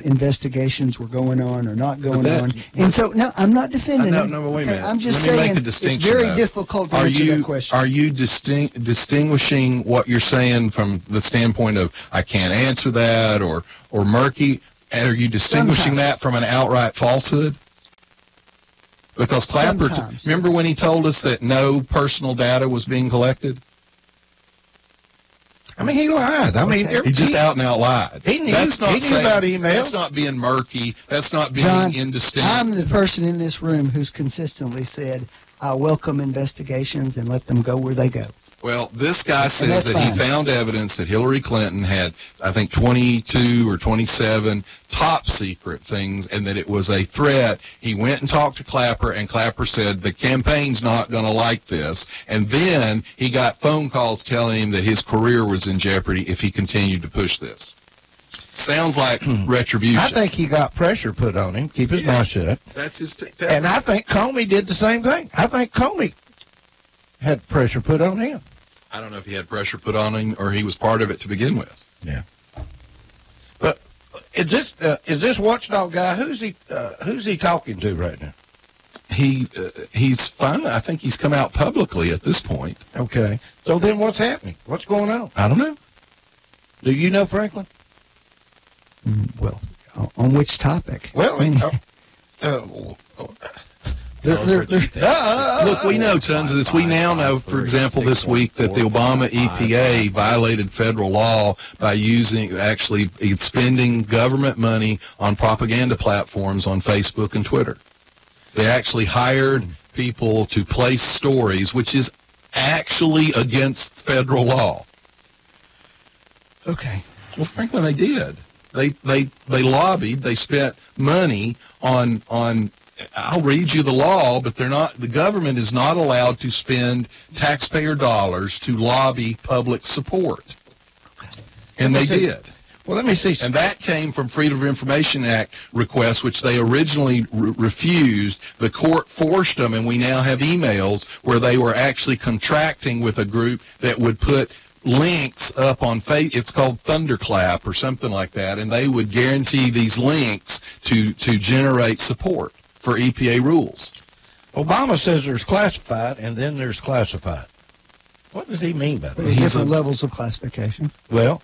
investigations were going on or not going on. And so, no, I'm not defending it. No, wait a minute. I'm just Let me saying make a distinction, it's very difficult to answer that question. Are you distinguishing what you're saying from the standpoint of I can't answer that or murky? Are you distinguishing that from an outright falsehood? Because Clapper, remember when he told us that no personal data was being collected? I mean, he lied. I mean, he just out and out lied. He knew about email. That's not being murky. That's not being indistinct. I'm the person in this room who's consistently said, I welcome investigations and let them go where they go. Well, this guy says that he found evidence that Hillary Clinton had, I think, 22 or 27 top secret things, and that it was a threat. He went and talked to Clapper, and Clapper said the campaign's not going to like this. And then he got phone calls telling him that his career was in jeopardy if he continued to push this. Sounds like retribution. I think he got pressure put on him. Keep his mouth shut. That's his. And I think Comey did the same thing. I think Comey had pressure put on him. I don't know if he had pressure put on him or he was part of it to begin with. Yeah. But Is this watchdog guy? Who's he talking to right now? He's fine. I think he's come out publicly at this point. Okay. So then what's happening? What's going on? I don't know. Do you know, Franklin? Well, on which topic? Well, look, we know tons of this. We now know, for example, this week that the Obama EPA violated federal law by actually spending government money on propaganda platforms on Facebook and Twitter. They actually hired people to place stories, which is actually against federal law. Okay. Well, Franklin, they did. They lobbied. They spent money on. I'll read you the law, but they're not. The government is not allowed to spend taxpayer dollars to lobby public support, and they did. Well, let me see. And that came from Freedom of Information Act requests, which they originally refused. The court forced them, and we now have emails where they were actually contracting with a group that would put links up on it's called Thunderclap or something like that, and they would guarantee these links to generate support for EPA rules. Obama says there's classified and then there's classified. What does he mean by that? Different levels of classification. Well,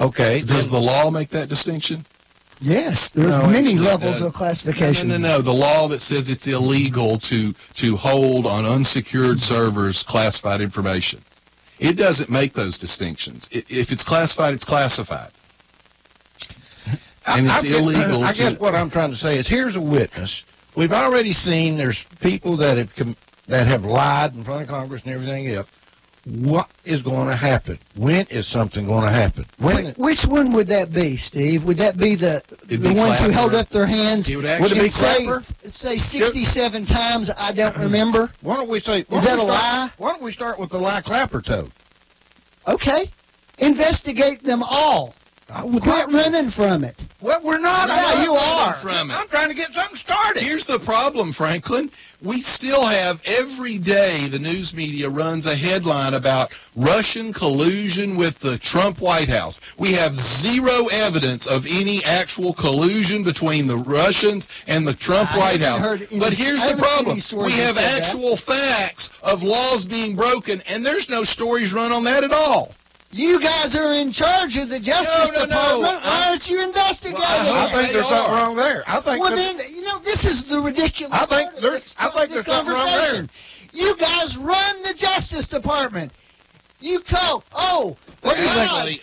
okay. Does the law make that distinction? Yes, there are many levels of classification. No. The law that says it's illegal to hold on unsecured servers classified information. It doesn't make those distinctions. If it's classified, it's classified. And it's illegal. I guess what I'm trying to say is here's a witness. We've already seen there's people that have lied in front of Congress and everything else. What is going to happen? When is something going to happen? Which one would that be, Steve? Would that be the ones who held up their hands? Would it be Clapper? Say 67 times, I don't remember? Why don't we say... Is that a lie? Why don't we start with the lie Clapper told? Okay. Investigate them all. Quit running from it. Well, we're not. Yeah, you are. From it. I'm trying to get something started. Here's the problem, Franklin. We still have, every day, the news media runs a headline about Russian collusion with the Trump White House. We have zero evidence of any actual collusion between the Russians and the Trump White House. But here's the problem. We have actual facts of laws being broken, and there's no stories run on that at all. You guys are in charge of the Justice Department. Why aren't you investigating? I think there's something wrong there. I think. Well, then, this is the ridiculous. I think there's something wrong there. You guys run the Justice Department. You call. What do you think?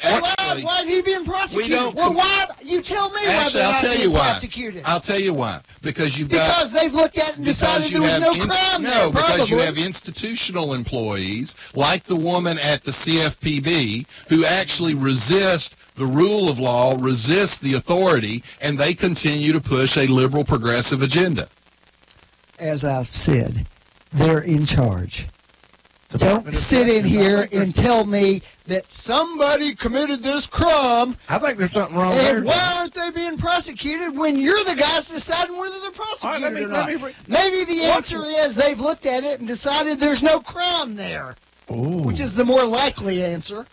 Why he being prosecuted? Why? You tell me why they're not being prosecuted. I'll tell you why. Because they've looked at it and decided there was no crime there. No, because you have institutional employees like the woman at the CFPB who actually resist the rule of law, resist the authority, and they continue to push a liberal progressive agenda. As I've said, they're in charge. Don't sit in here and tell me that somebody committed this crime. I think there's something wrong there. And why aren't they being prosecuted when you're the guys deciding whether they're prosecuted or not? Maybe the answer is they've looked at it and decided there's no crime there, which is the more likely answer.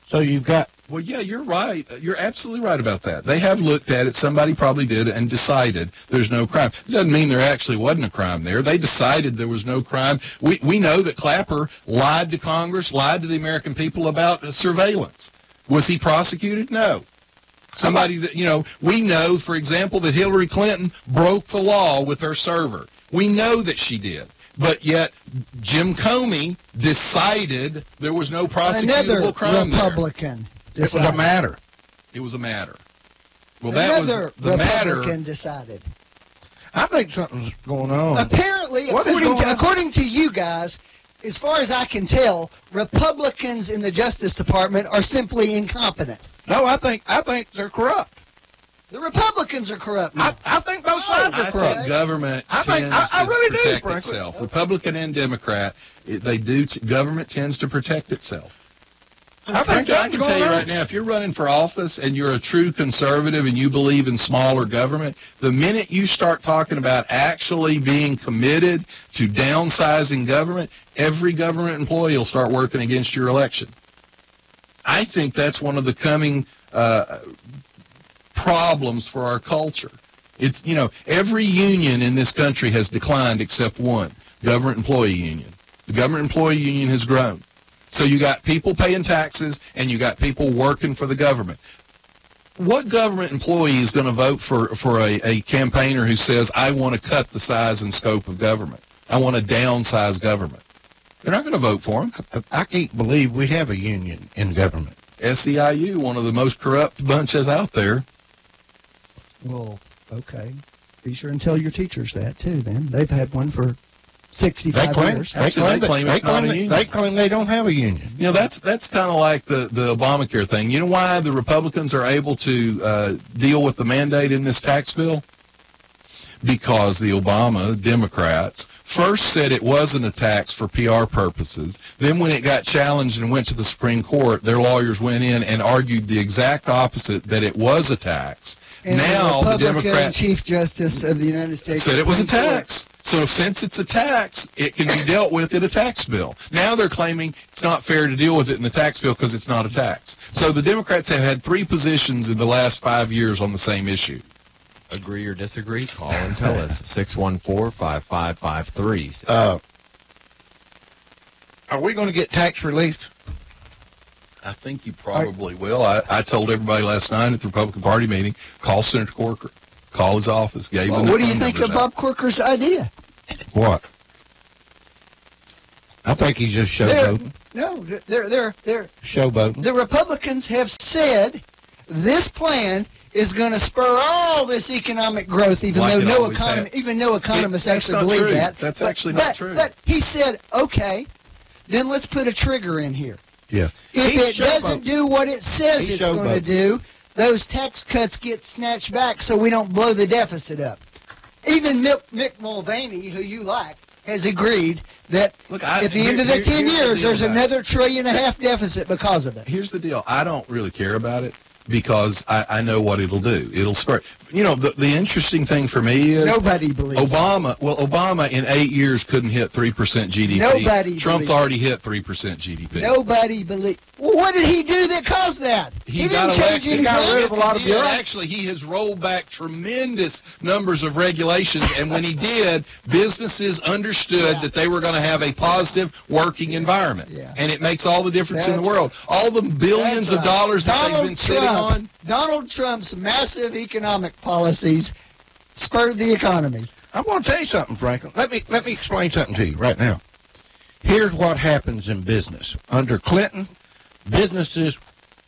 So you've got... Well, yeah, you're right. You're absolutely right about that. They have looked at it. Somebody probably did and decided there's no crime. It doesn't mean there actually wasn't a crime there. They decided there was no crime. We know that Clapper lied to Congress, lied to the American people about surveillance. Was he prosecuted? No. Somebody that, we know, for example, that Hillary Clinton broke the law with her server. We know that she did. But yet, Jim Comey decided there was no prosecutable crime there. Republican. It was a matter. It was a matter. Well, Another that was the Republican matter. decided. I think something's going on. Apparently, according to you guys, as far as I can tell, Republicans in the Justice Department are simply incompetent. No, I think they're corrupt. The Republicans are corrupt. I think those sides are corrupt. I think government tends to protect itself. Republican and Democrat, government tends to protect itself. I can tell you right now, if you're running for office and you're a true conservative and you believe in smaller government, the minute you start talking about actually being committed to downsizing government, every government employee will start working against your election. I think that's one of the coming problems for our culture. It's, every union in this country has declined except one, government employee union. The government employee union has grown. So you got people paying taxes and you got people working for the government. What government employee is going to vote for a campaigner who says, I want to cut the size and scope of government? I want to downsize government. They're not going to vote for him. I can't believe we have a union in government. SEIU, one of the most corrupt bunches out there. Well, okay. Be sure and tell your teachers that, too, then. They've had one for 65 years. They claim they don't have a union. That's kind of like the Obamacare thing. You know why the Republicans are able to deal with the mandate in this tax bill? Because the Obama Democrats first said it wasn't a tax for PR purposes. Then when it got challenged and went to the Supreme Court, their lawyers went in and argued the exact opposite, that it was a tax. And now the the Democrat Chief Justice of the United States said it was a tax. So since it's a tax, it can be dealt with in a tax bill. Now they're claiming it's not fair to deal with it in the tax bill because it's not a tax. So the Democrats have had 3 positions in the last 5 years on the same issue. Agree or disagree? Call and tell us. 614-5553. Are we going to get tax relief? I think you probably will. I told everybody last night at the Republican Party meeting, call Senator Corker, call his office, gave him what do you think of Bob Corker's idea? What? I think he's just showboating. They're showboating. The Republicans have said this plan is going to spur all this economic growth, even though no economists actually believe that. That's actually not true. But he said, okay, then let's put a trigger in here. Yeah. If it doesn't do what it says it's going to do, those tax cuts get snatched back so we don't blow the deficit up. Even Mick Mulvaney, who you like, has agreed that at the end of the 10 years, there's another $1.5 trillion deficit because of it. Here's the deal. I don't really care about it because I know what it'll do. It'll spur. The interesting thing for me is nobody believes Obama. Well, Obama in 8 years couldn't hit 3% GDP. Nobody. Trump's already hit 3% GDP. Nobody believes. Well, what did he do that caused that? He didn't change anything. He got rid of a lot of bureaucracy. Actually, he has rolled back tremendous numbers of regulations, and when he did, businesses understood that they were going to have a positive working environment, and it makes all the difference in the world. All the billions of dollars that they've been sitting on. Donald Trump's massive economic policies spurred the economy. I'm going to tell you something, Franklin. Let me explain something to you right now. Here's what happens in business. Under Clinton, businesses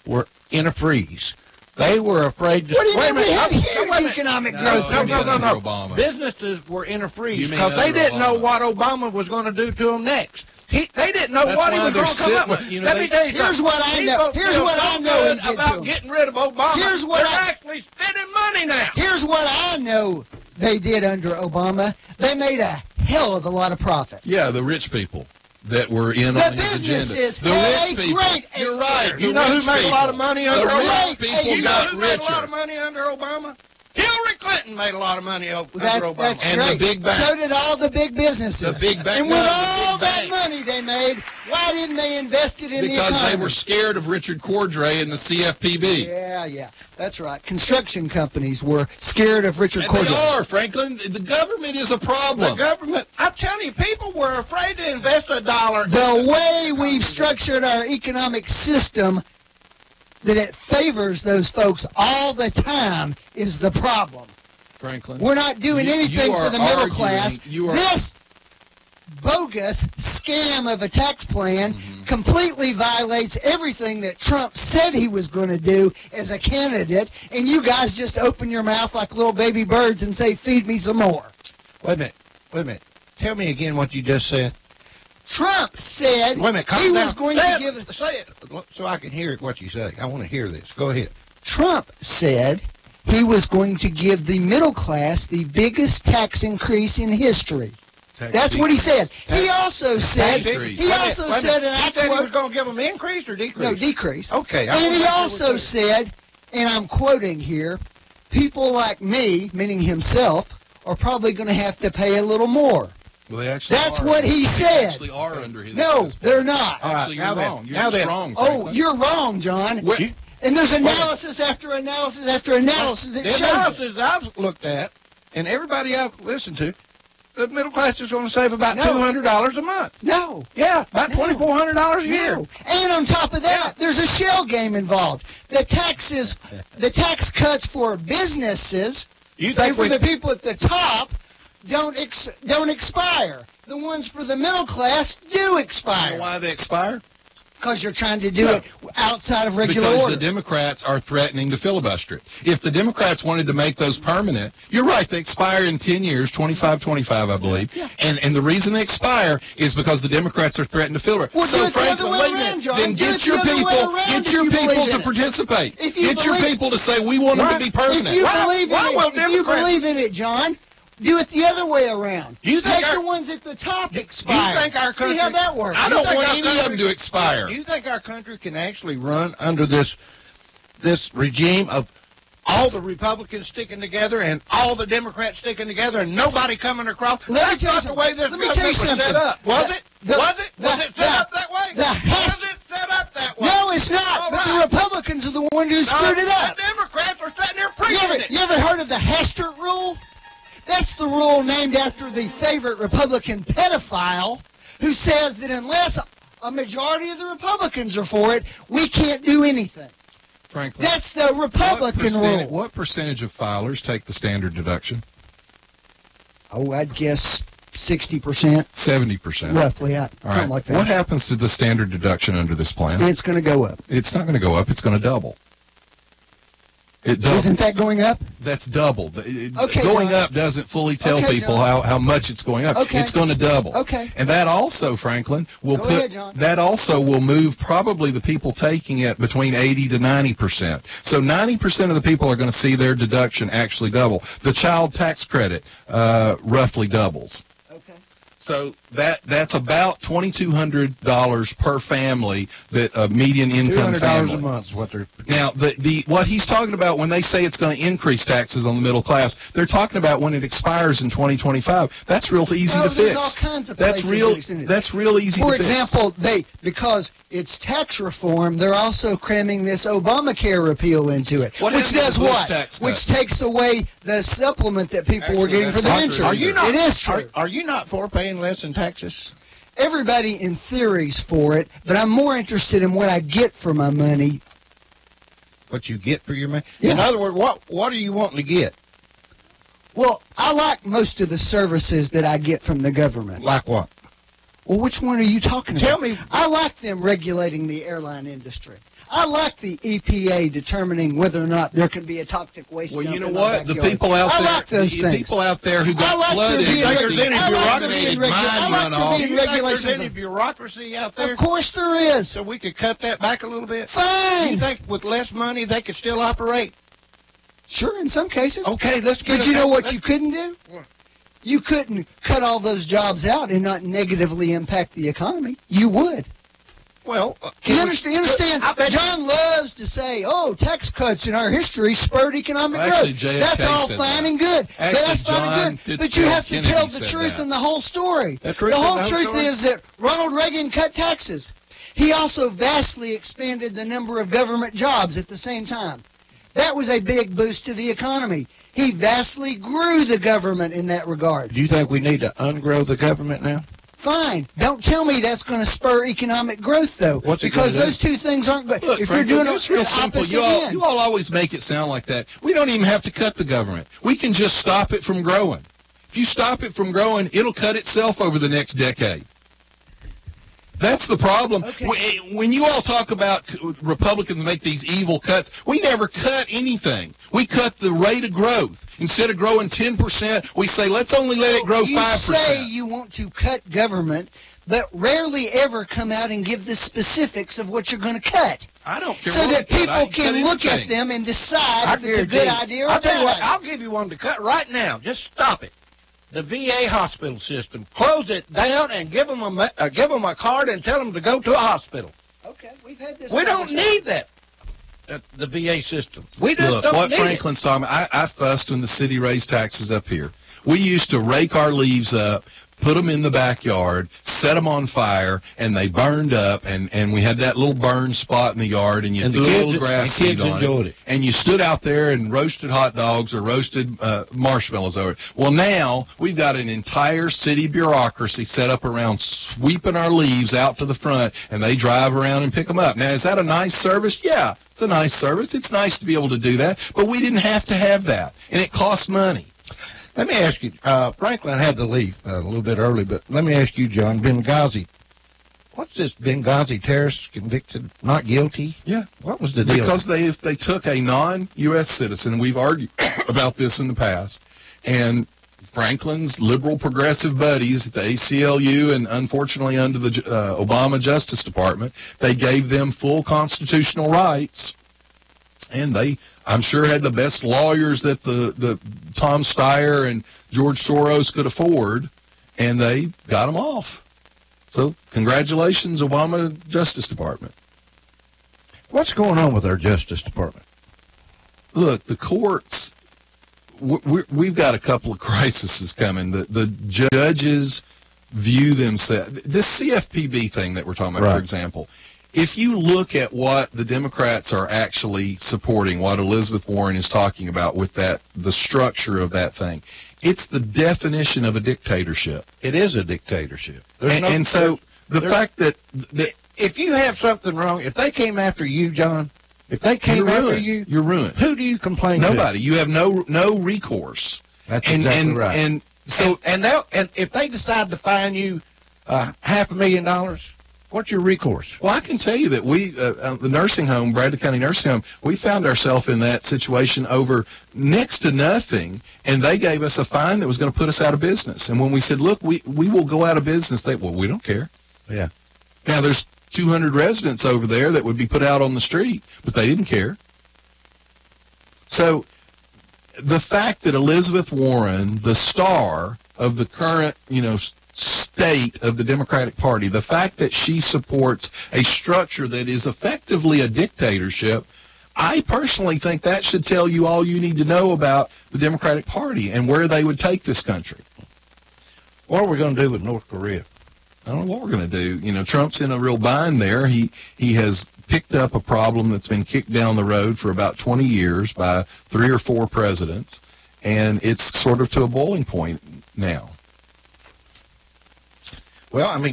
were in a freeze. They were afraid to... What do you mean we had huge economic growth? No. Businesses were in a freeze because they didn't know what Obama was going to do to them next. They didn't know what he was going to come up with. Let me tell you here's what I know. Here's what I know about getting rid of Obama. They're actually spending money now. Here's what I know they did under Obama. They made a hell of a lot of profit. Yeah, the rich people that were in on his agenda. The rich people. You're right. You know who made a lot of money under Obama? People got richer. Made a lot of money under Obama? Hillary Clinton made a lot of money under Obama. That's and great. The big banks. So did all the big businesses. The big banks. And with all that money they made, why didn't they invest it in the economy? Because they were scared of Richard Cordray and the CFPB. Yeah. That's right. Construction companies were scared of Richard Cordray. They are, Franklin. The government is a problem. The government, I'm telling you, people were afraid to invest $1. The way we've structured our economic system, that it favors those folks all the time, is the problem. Franklin, we're not doing anything for the middle class. This bogus scam of a tax plan completely violates everything that Trump said he was going to do as a candidate, and you guys just open your mouth like little baby birds and say, feed me some more. Wait a minute. Tell me again what you just said. Trump said he was going to give... Say it so I can hear what you say. I want to hear this. Go ahead. Trump said he was going to give the middle class the biggest tax increase in history. That's what he said. He also said, and I quote, he was going to give them increase or decrease? No, decrease. Okay. And he also said, and I'm quoting here, people like me, meaning himself, are probably going to have to pay a little more. Well, they actually That's what he said. They actually are under his. No, they're not. Actually, you're wrong. You're wrong. Oh, you're wrong, John. And there's analysis after analysis after analysis that The shows analysis I've looked at, and everybody I've listened to, the middle class is going to save about $200 a month. No. Yeah, about $2,400 a year. No. And on top of that, there's a shell game involved. The tax cuts for businesses, You think for the people at the top, don't expire. The ones for the middle class do expire. You know why they expire? Because you're trying to do it outside of regular because order. the Democrats are threatening to filibuster it. If the Democrats wanted to make those permanent, you're right, they expire in 10 years, 25, I believe. Yeah. And the reason they expire is because the Democrats are threatening to filibuster. Well, so, do it the Franklin, other way wait a minute. around, John. Then Do get it your the other way people, around get if your you people believe to in it. participate. If you Get your believe- people to say, we want them to be permanent. If you believe in Why it, will if you Democrats- believe in it, John, do it the other way around. Do you think Make our- the ones at the top expire? You think our country, See how that works? I You don't think want our any of country- them to expire. Do you think our country can actually run under this regime of all the Republicans sticking together and all the Democrats sticking together and nobody coming across? That's not the way this government was set up. Was it? Was it set up that way? Was it set up that way? No, it's not. All But the right. Republicans are the ones who screwed it up. The Democrats are sitting there preaching it. You ever heard of the Hastert rule? That's the rule named after the favorite Republican pedophile who says that unless a majority of the Republicans are for it, we can't do anything. Franklin, That's the Republican rule. what percentage of filers take the standard deduction? Oh, I'd guess 60%. 70%. Roughly, All right. something like that. What happens to the standard deduction under this plan? It's going to go up. It's not going to go up. It's going to double. It doubles. Isn't that going up? That's double. Okay, going John. up doesn't fully tell Okay, people John. how much it's going up. Okay. It's going to double. Okay. And that also, Franklin, will Go ahead, John. that also will move probably the people taking it between 80 to 90%. So 90% of the people are going to see their deduction actually double. The child tax credit roughly doubles. Okay. So that's about $2,200 per family, that a median income $200 family. a month is what they're... Now, what he's talking about when they say it's going to increase taxes on the middle class, they're talking about when it expires in 2025. That's real easy to There's fix. all kinds of That's places real. that extend it. That's real easy For to fix. example, because it's tax reform, they're also cramming this Obamacare repeal into it. What which happened to does the Bush what? tax cut? Which takes away the supplement that people were Actually, getting for that's their not true. insurance. Are you not, It is true. Are you not for paying less in taxes? Everybody in theory's for it, but I'm more interested in what I get for my money. What you get for your money? Yeah. In other words, what are you wanting to get? Well, I like most of the services that I get from the government. Like what? Well, which one are you talking about? Tell me. I like them regulating the airline industry. I like the EPA determining whether or not there can be a toxic waste Well, dump you know in our what? The backyard. people out I there, like those the things. people out there who I got like flooded, there being like regu- the I like there contaminated being mine regu- I like run there off. being Do you think there's regulations. any bureaucracy out there? Of course there is. So we could cut that back a little bit? Fine. You think with less money they could still operate? Sure, in some cases. Okay, let's get But you know what you couldn't do? You couldn't cut all those jobs out and not negatively impact the economy. You would. Well, You understand? I bet John loves to say, "Oh, tax cuts in our history spurred economic Well, actually, growth." JFK That's all said fine that. and good. Actually, That's fine John and good. But you Fitzgerald have to Kennedy tell the said truth that. and the whole story. The truth The and whole the whole truth story? is that Ronald Reagan cut taxes. He also vastly expanded the number of government jobs at the same time. That was a big boost to the economy. He vastly grew the government in that regard. Do you think we need to ungrow the government now? Fine. Don't tell me that's going to spur economic growth, though. What's it because gonna do? those two things aren't good. Look, if Franklin, you're doing it's real simple. opposite You ends. all always make it sound like that. We don't even have to cut the government. We can just stop it from growing. If you stop it from growing, it'll cut itself over the next decade. That's the problem. Okay. When you all talk about Republicans make these evil cuts, we never cut anything. We cut the rate of growth. Instead of growing 10%, we say, let's only let it grow 5%. You say you want to cut government, but rarely ever come out and give the specifics of what you're going to cut. I don't care So what that we cut. I people cut can look at anything. them and decide if it's a good idea or I'll tell you what, bad. I'll give you one to cut right now. Just stop it. The VA hospital system. Close it down and give them a card and tell them to go to a hospital. Okay, we've had this. We don't conversation. need that. The VA system. We just Look, don't what need Franklin's talking about, I fussed when the city raised taxes up here. We used to rake our leaves up, put them in the backyard, set them on fire, and they burned up, and we had that little burn spot in the yard, and you threw a little grass seed on it, and you stood out there and roasted hot dogs or roasted marshmallows over it. Well, now we've got an entire city bureaucracy set up around sweeping our leaves out to the front, and they drive around and pick them up. Now, is that a nice service? Yeah, it's a nice service. It's nice to be able to do that, but we didn't have to have that, and it costs money. Let me ask you, Franklin had to leave a little bit early, but let me ask you, John, Benghazi. What's this Benghazi terrorist convicted, not guilty? Yeah. What was the deal? Because they took a non-U.S. citizen, we've argued about this in the past, and Franklin's liberal progressive buddies at the ACLU and unfortunately under the Obama Justice Department, they gave them full constitutional rights. And they, I'm sure, had the best lawyers that the Tom Steyer and George Soros could afford, and they got them off. So congratulations, Obama Justice Department. What's going on with our Justice Department? Look, the courts, we've got a couple of crises coming. The judges view themselves, this CFPB thing that we're talking about, for example, if you look at what the Democrats are actually supporting, what Elizabeth Warren is talking about with that, the structure of that thing, it's the definition of a dictatorship. It is a dictatorship. And so the fact that if you have something wrong, if they came after you, John, if they came after you, you're ruined. Who do you complain to? Nobody. You have no recourse. That's exactly right. And so and if they decide to fine you $500,000, what's your recourse? Well, I can tell you that we, the nursing home, Bradley County Nursing Home, we found ourselves in that situation over next to nothing, and they gave us a fine that was going to put us out of business. And when we said, look, we will go out of business, we don't care. Yeah. Now, there's 200 residents over there that would be put out on the street, but they didn't care. So the fact that Elizabeth Warren, the star of the current, state of the Democratic Party, the fact that she supports a structure that is effectively a dictatorship, I personally think that should tell you all you need to know about the Democratic Party and where they would take this country. What are we going to do with North Korea? I don't know what we're going to do. Trump's in a real bind there. He has picked up a problem that's been kicked down the road for about 20 years by 3 or 4 presidents, and it's sort of to a boiling point now. Well,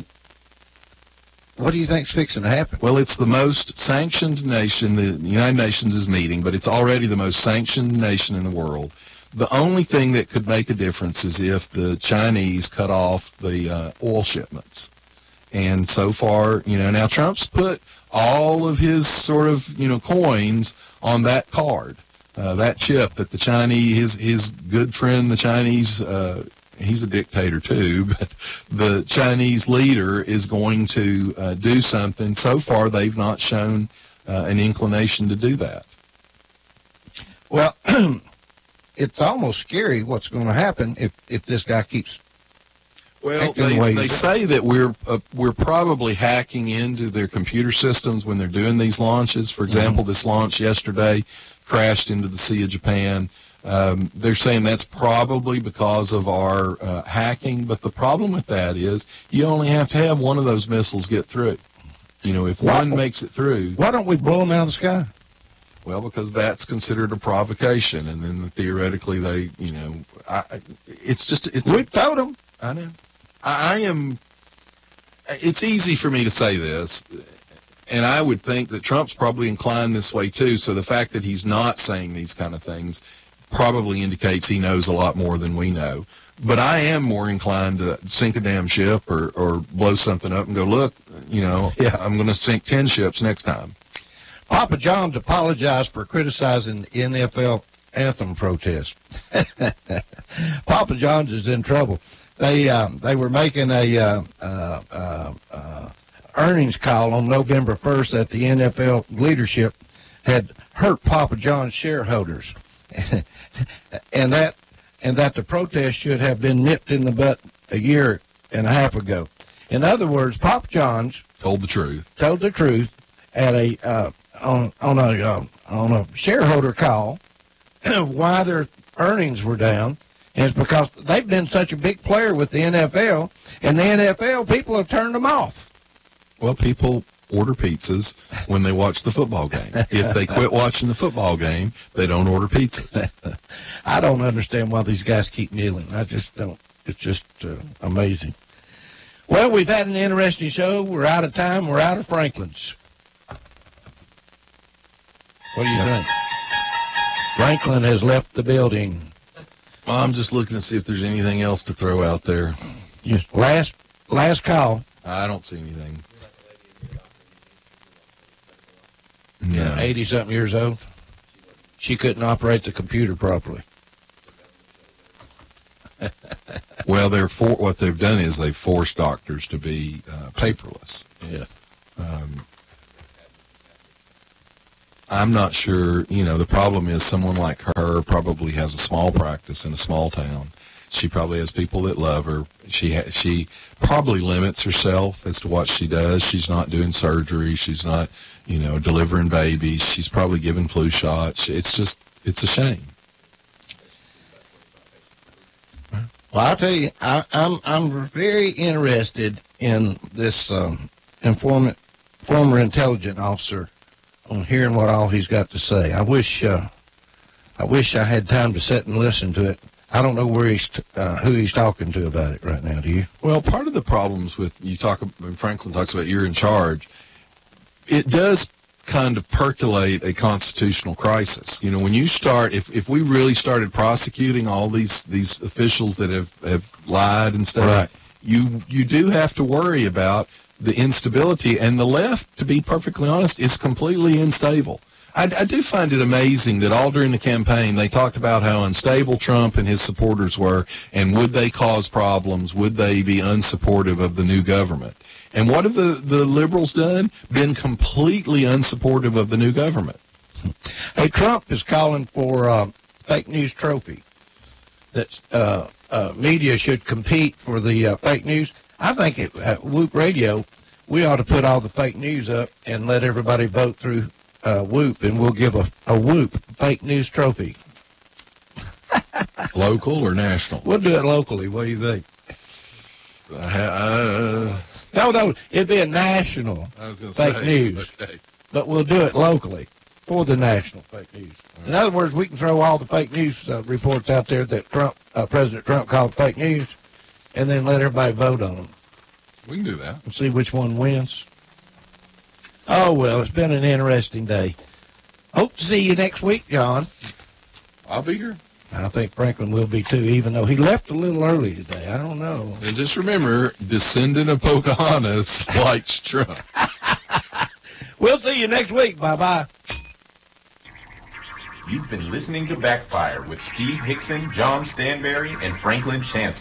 what do you think's fixing to happen? Well, it's the most sanctioned nation. The United Nations is meeting, but it's already the most sanctioned nation in the world. The only thing that could make a difference is if the Chinese cut off the oil shipments. And so far, now Trump's put all of his sort of, coins on that card, that chip that the Chinese, his good friend, the Chinese, he's a dictator too, but the Chinese leader is going to do something. So far, they've not shown an inclination to do that. Well, it's almost scary what's going to happen if this guy keeps. Well, they say that we're probably hacking into their computer systems when they're doing these launches. For example, this launch yesterday crashed into the Sea of Japan. They're saying that's probably because of our hacking, but the problem with that is you only have to have one of those missiles get through. If one makes it through. Why don't we blow them out of the sky? Well, because that's considered a provocation, and then theoretically they, We've told them. I know. It's easy for me to say this, and I would think that Trump's probably inclined this way too, so the fact that he's not saying these kind of things probably indicates he knows a lot more than we know. But I am more inclined to sink a damn ship or blow something up and go, look, I'm going to sink 10 ships next time. Papa John's apologized for criticizing the NFL anthem protest. Papa John's is in trouble. They were making a earnings call on November 1st that the NFL leadership had hurt Papa John's shareholders. and that the protest should have been nipped in the butt a year and a half ago. In other words, Papa John's told the truth at a on a shareholder call why their earnings were down, And it's because they've been such a big player with the NFL, and the NFL, people have turned them off. Well, people order pizzas when they watch the football game. If they quit watching the football game, they don't order pizzas. I don't understand why these guys keep kneeling. I just don't. It's just amazing. Well, we've had an interesting show. We're out of time. We're out of Franklin's. What do you think? Franklin has left the building. Well, I'm just looking to see if there's anything else to throw out there. Just last call. I don't see anything. No. 80-something years old. She couldn't operate the computer properly. Well, what they've done is they've forced doctors to be paperless. Yeah. I'm not sure, the problem is someone like her probably has a small practice in a small town. She probably has people that love her. She probably limits herself as to what she does. She's not doing surgery. She's not, delivering babies. She's probably giving flu shots. It's a shame. Well, I'll tell you, I'm very interested in this former intelligence officer on hearing what all he's got to say. I wish I had time to sit and listen to it. I don't know where who he's talking to about it right now. Do you? Well, part of the problems with Franklin talks about you're in charge. It does kind of percolate a constitutional crisis. When you start, if we really started prosecuting all these officials that have lied and stuff, right, you do have to worry about the instability, and the left, to be perfectly honest, is completely unstable. I do find it amazing that all during the campaign they talked about how unstable Trump and his supporters were, and would they cause problems, would they be unsupportive of the new government. And what have the liberals done? Been completely unsupportive of the new government. Hey, Trump is calling for a fake news trophy. That media should compete for the fake news. I think at Whoop Radio, we ought to put all the fake news up and let everybody vote through Whoop, and we'll give a Whoop fake news trophy. Local or national? We'll do it locally. What do you think? No, it'd be a national fake news. Okay. But we'll do it locally for the national fake news. In other words, we can throw all the fake news reports out there that President Trump called fake news, and then let everybody vote on them. We can do that. And see which one wins. Oh, well, it's been an interesting day. Hope to see you next week, John. I'll be here. I think Franklin will be, too, even though he left a little early today. I don't know. And just remember, descendant of Pocahontas likes Trump. We'll see you next week. Bye-bye. You've been listening to Backfire with Steve Hickson, John Stanberry, and Franklin Chancellor.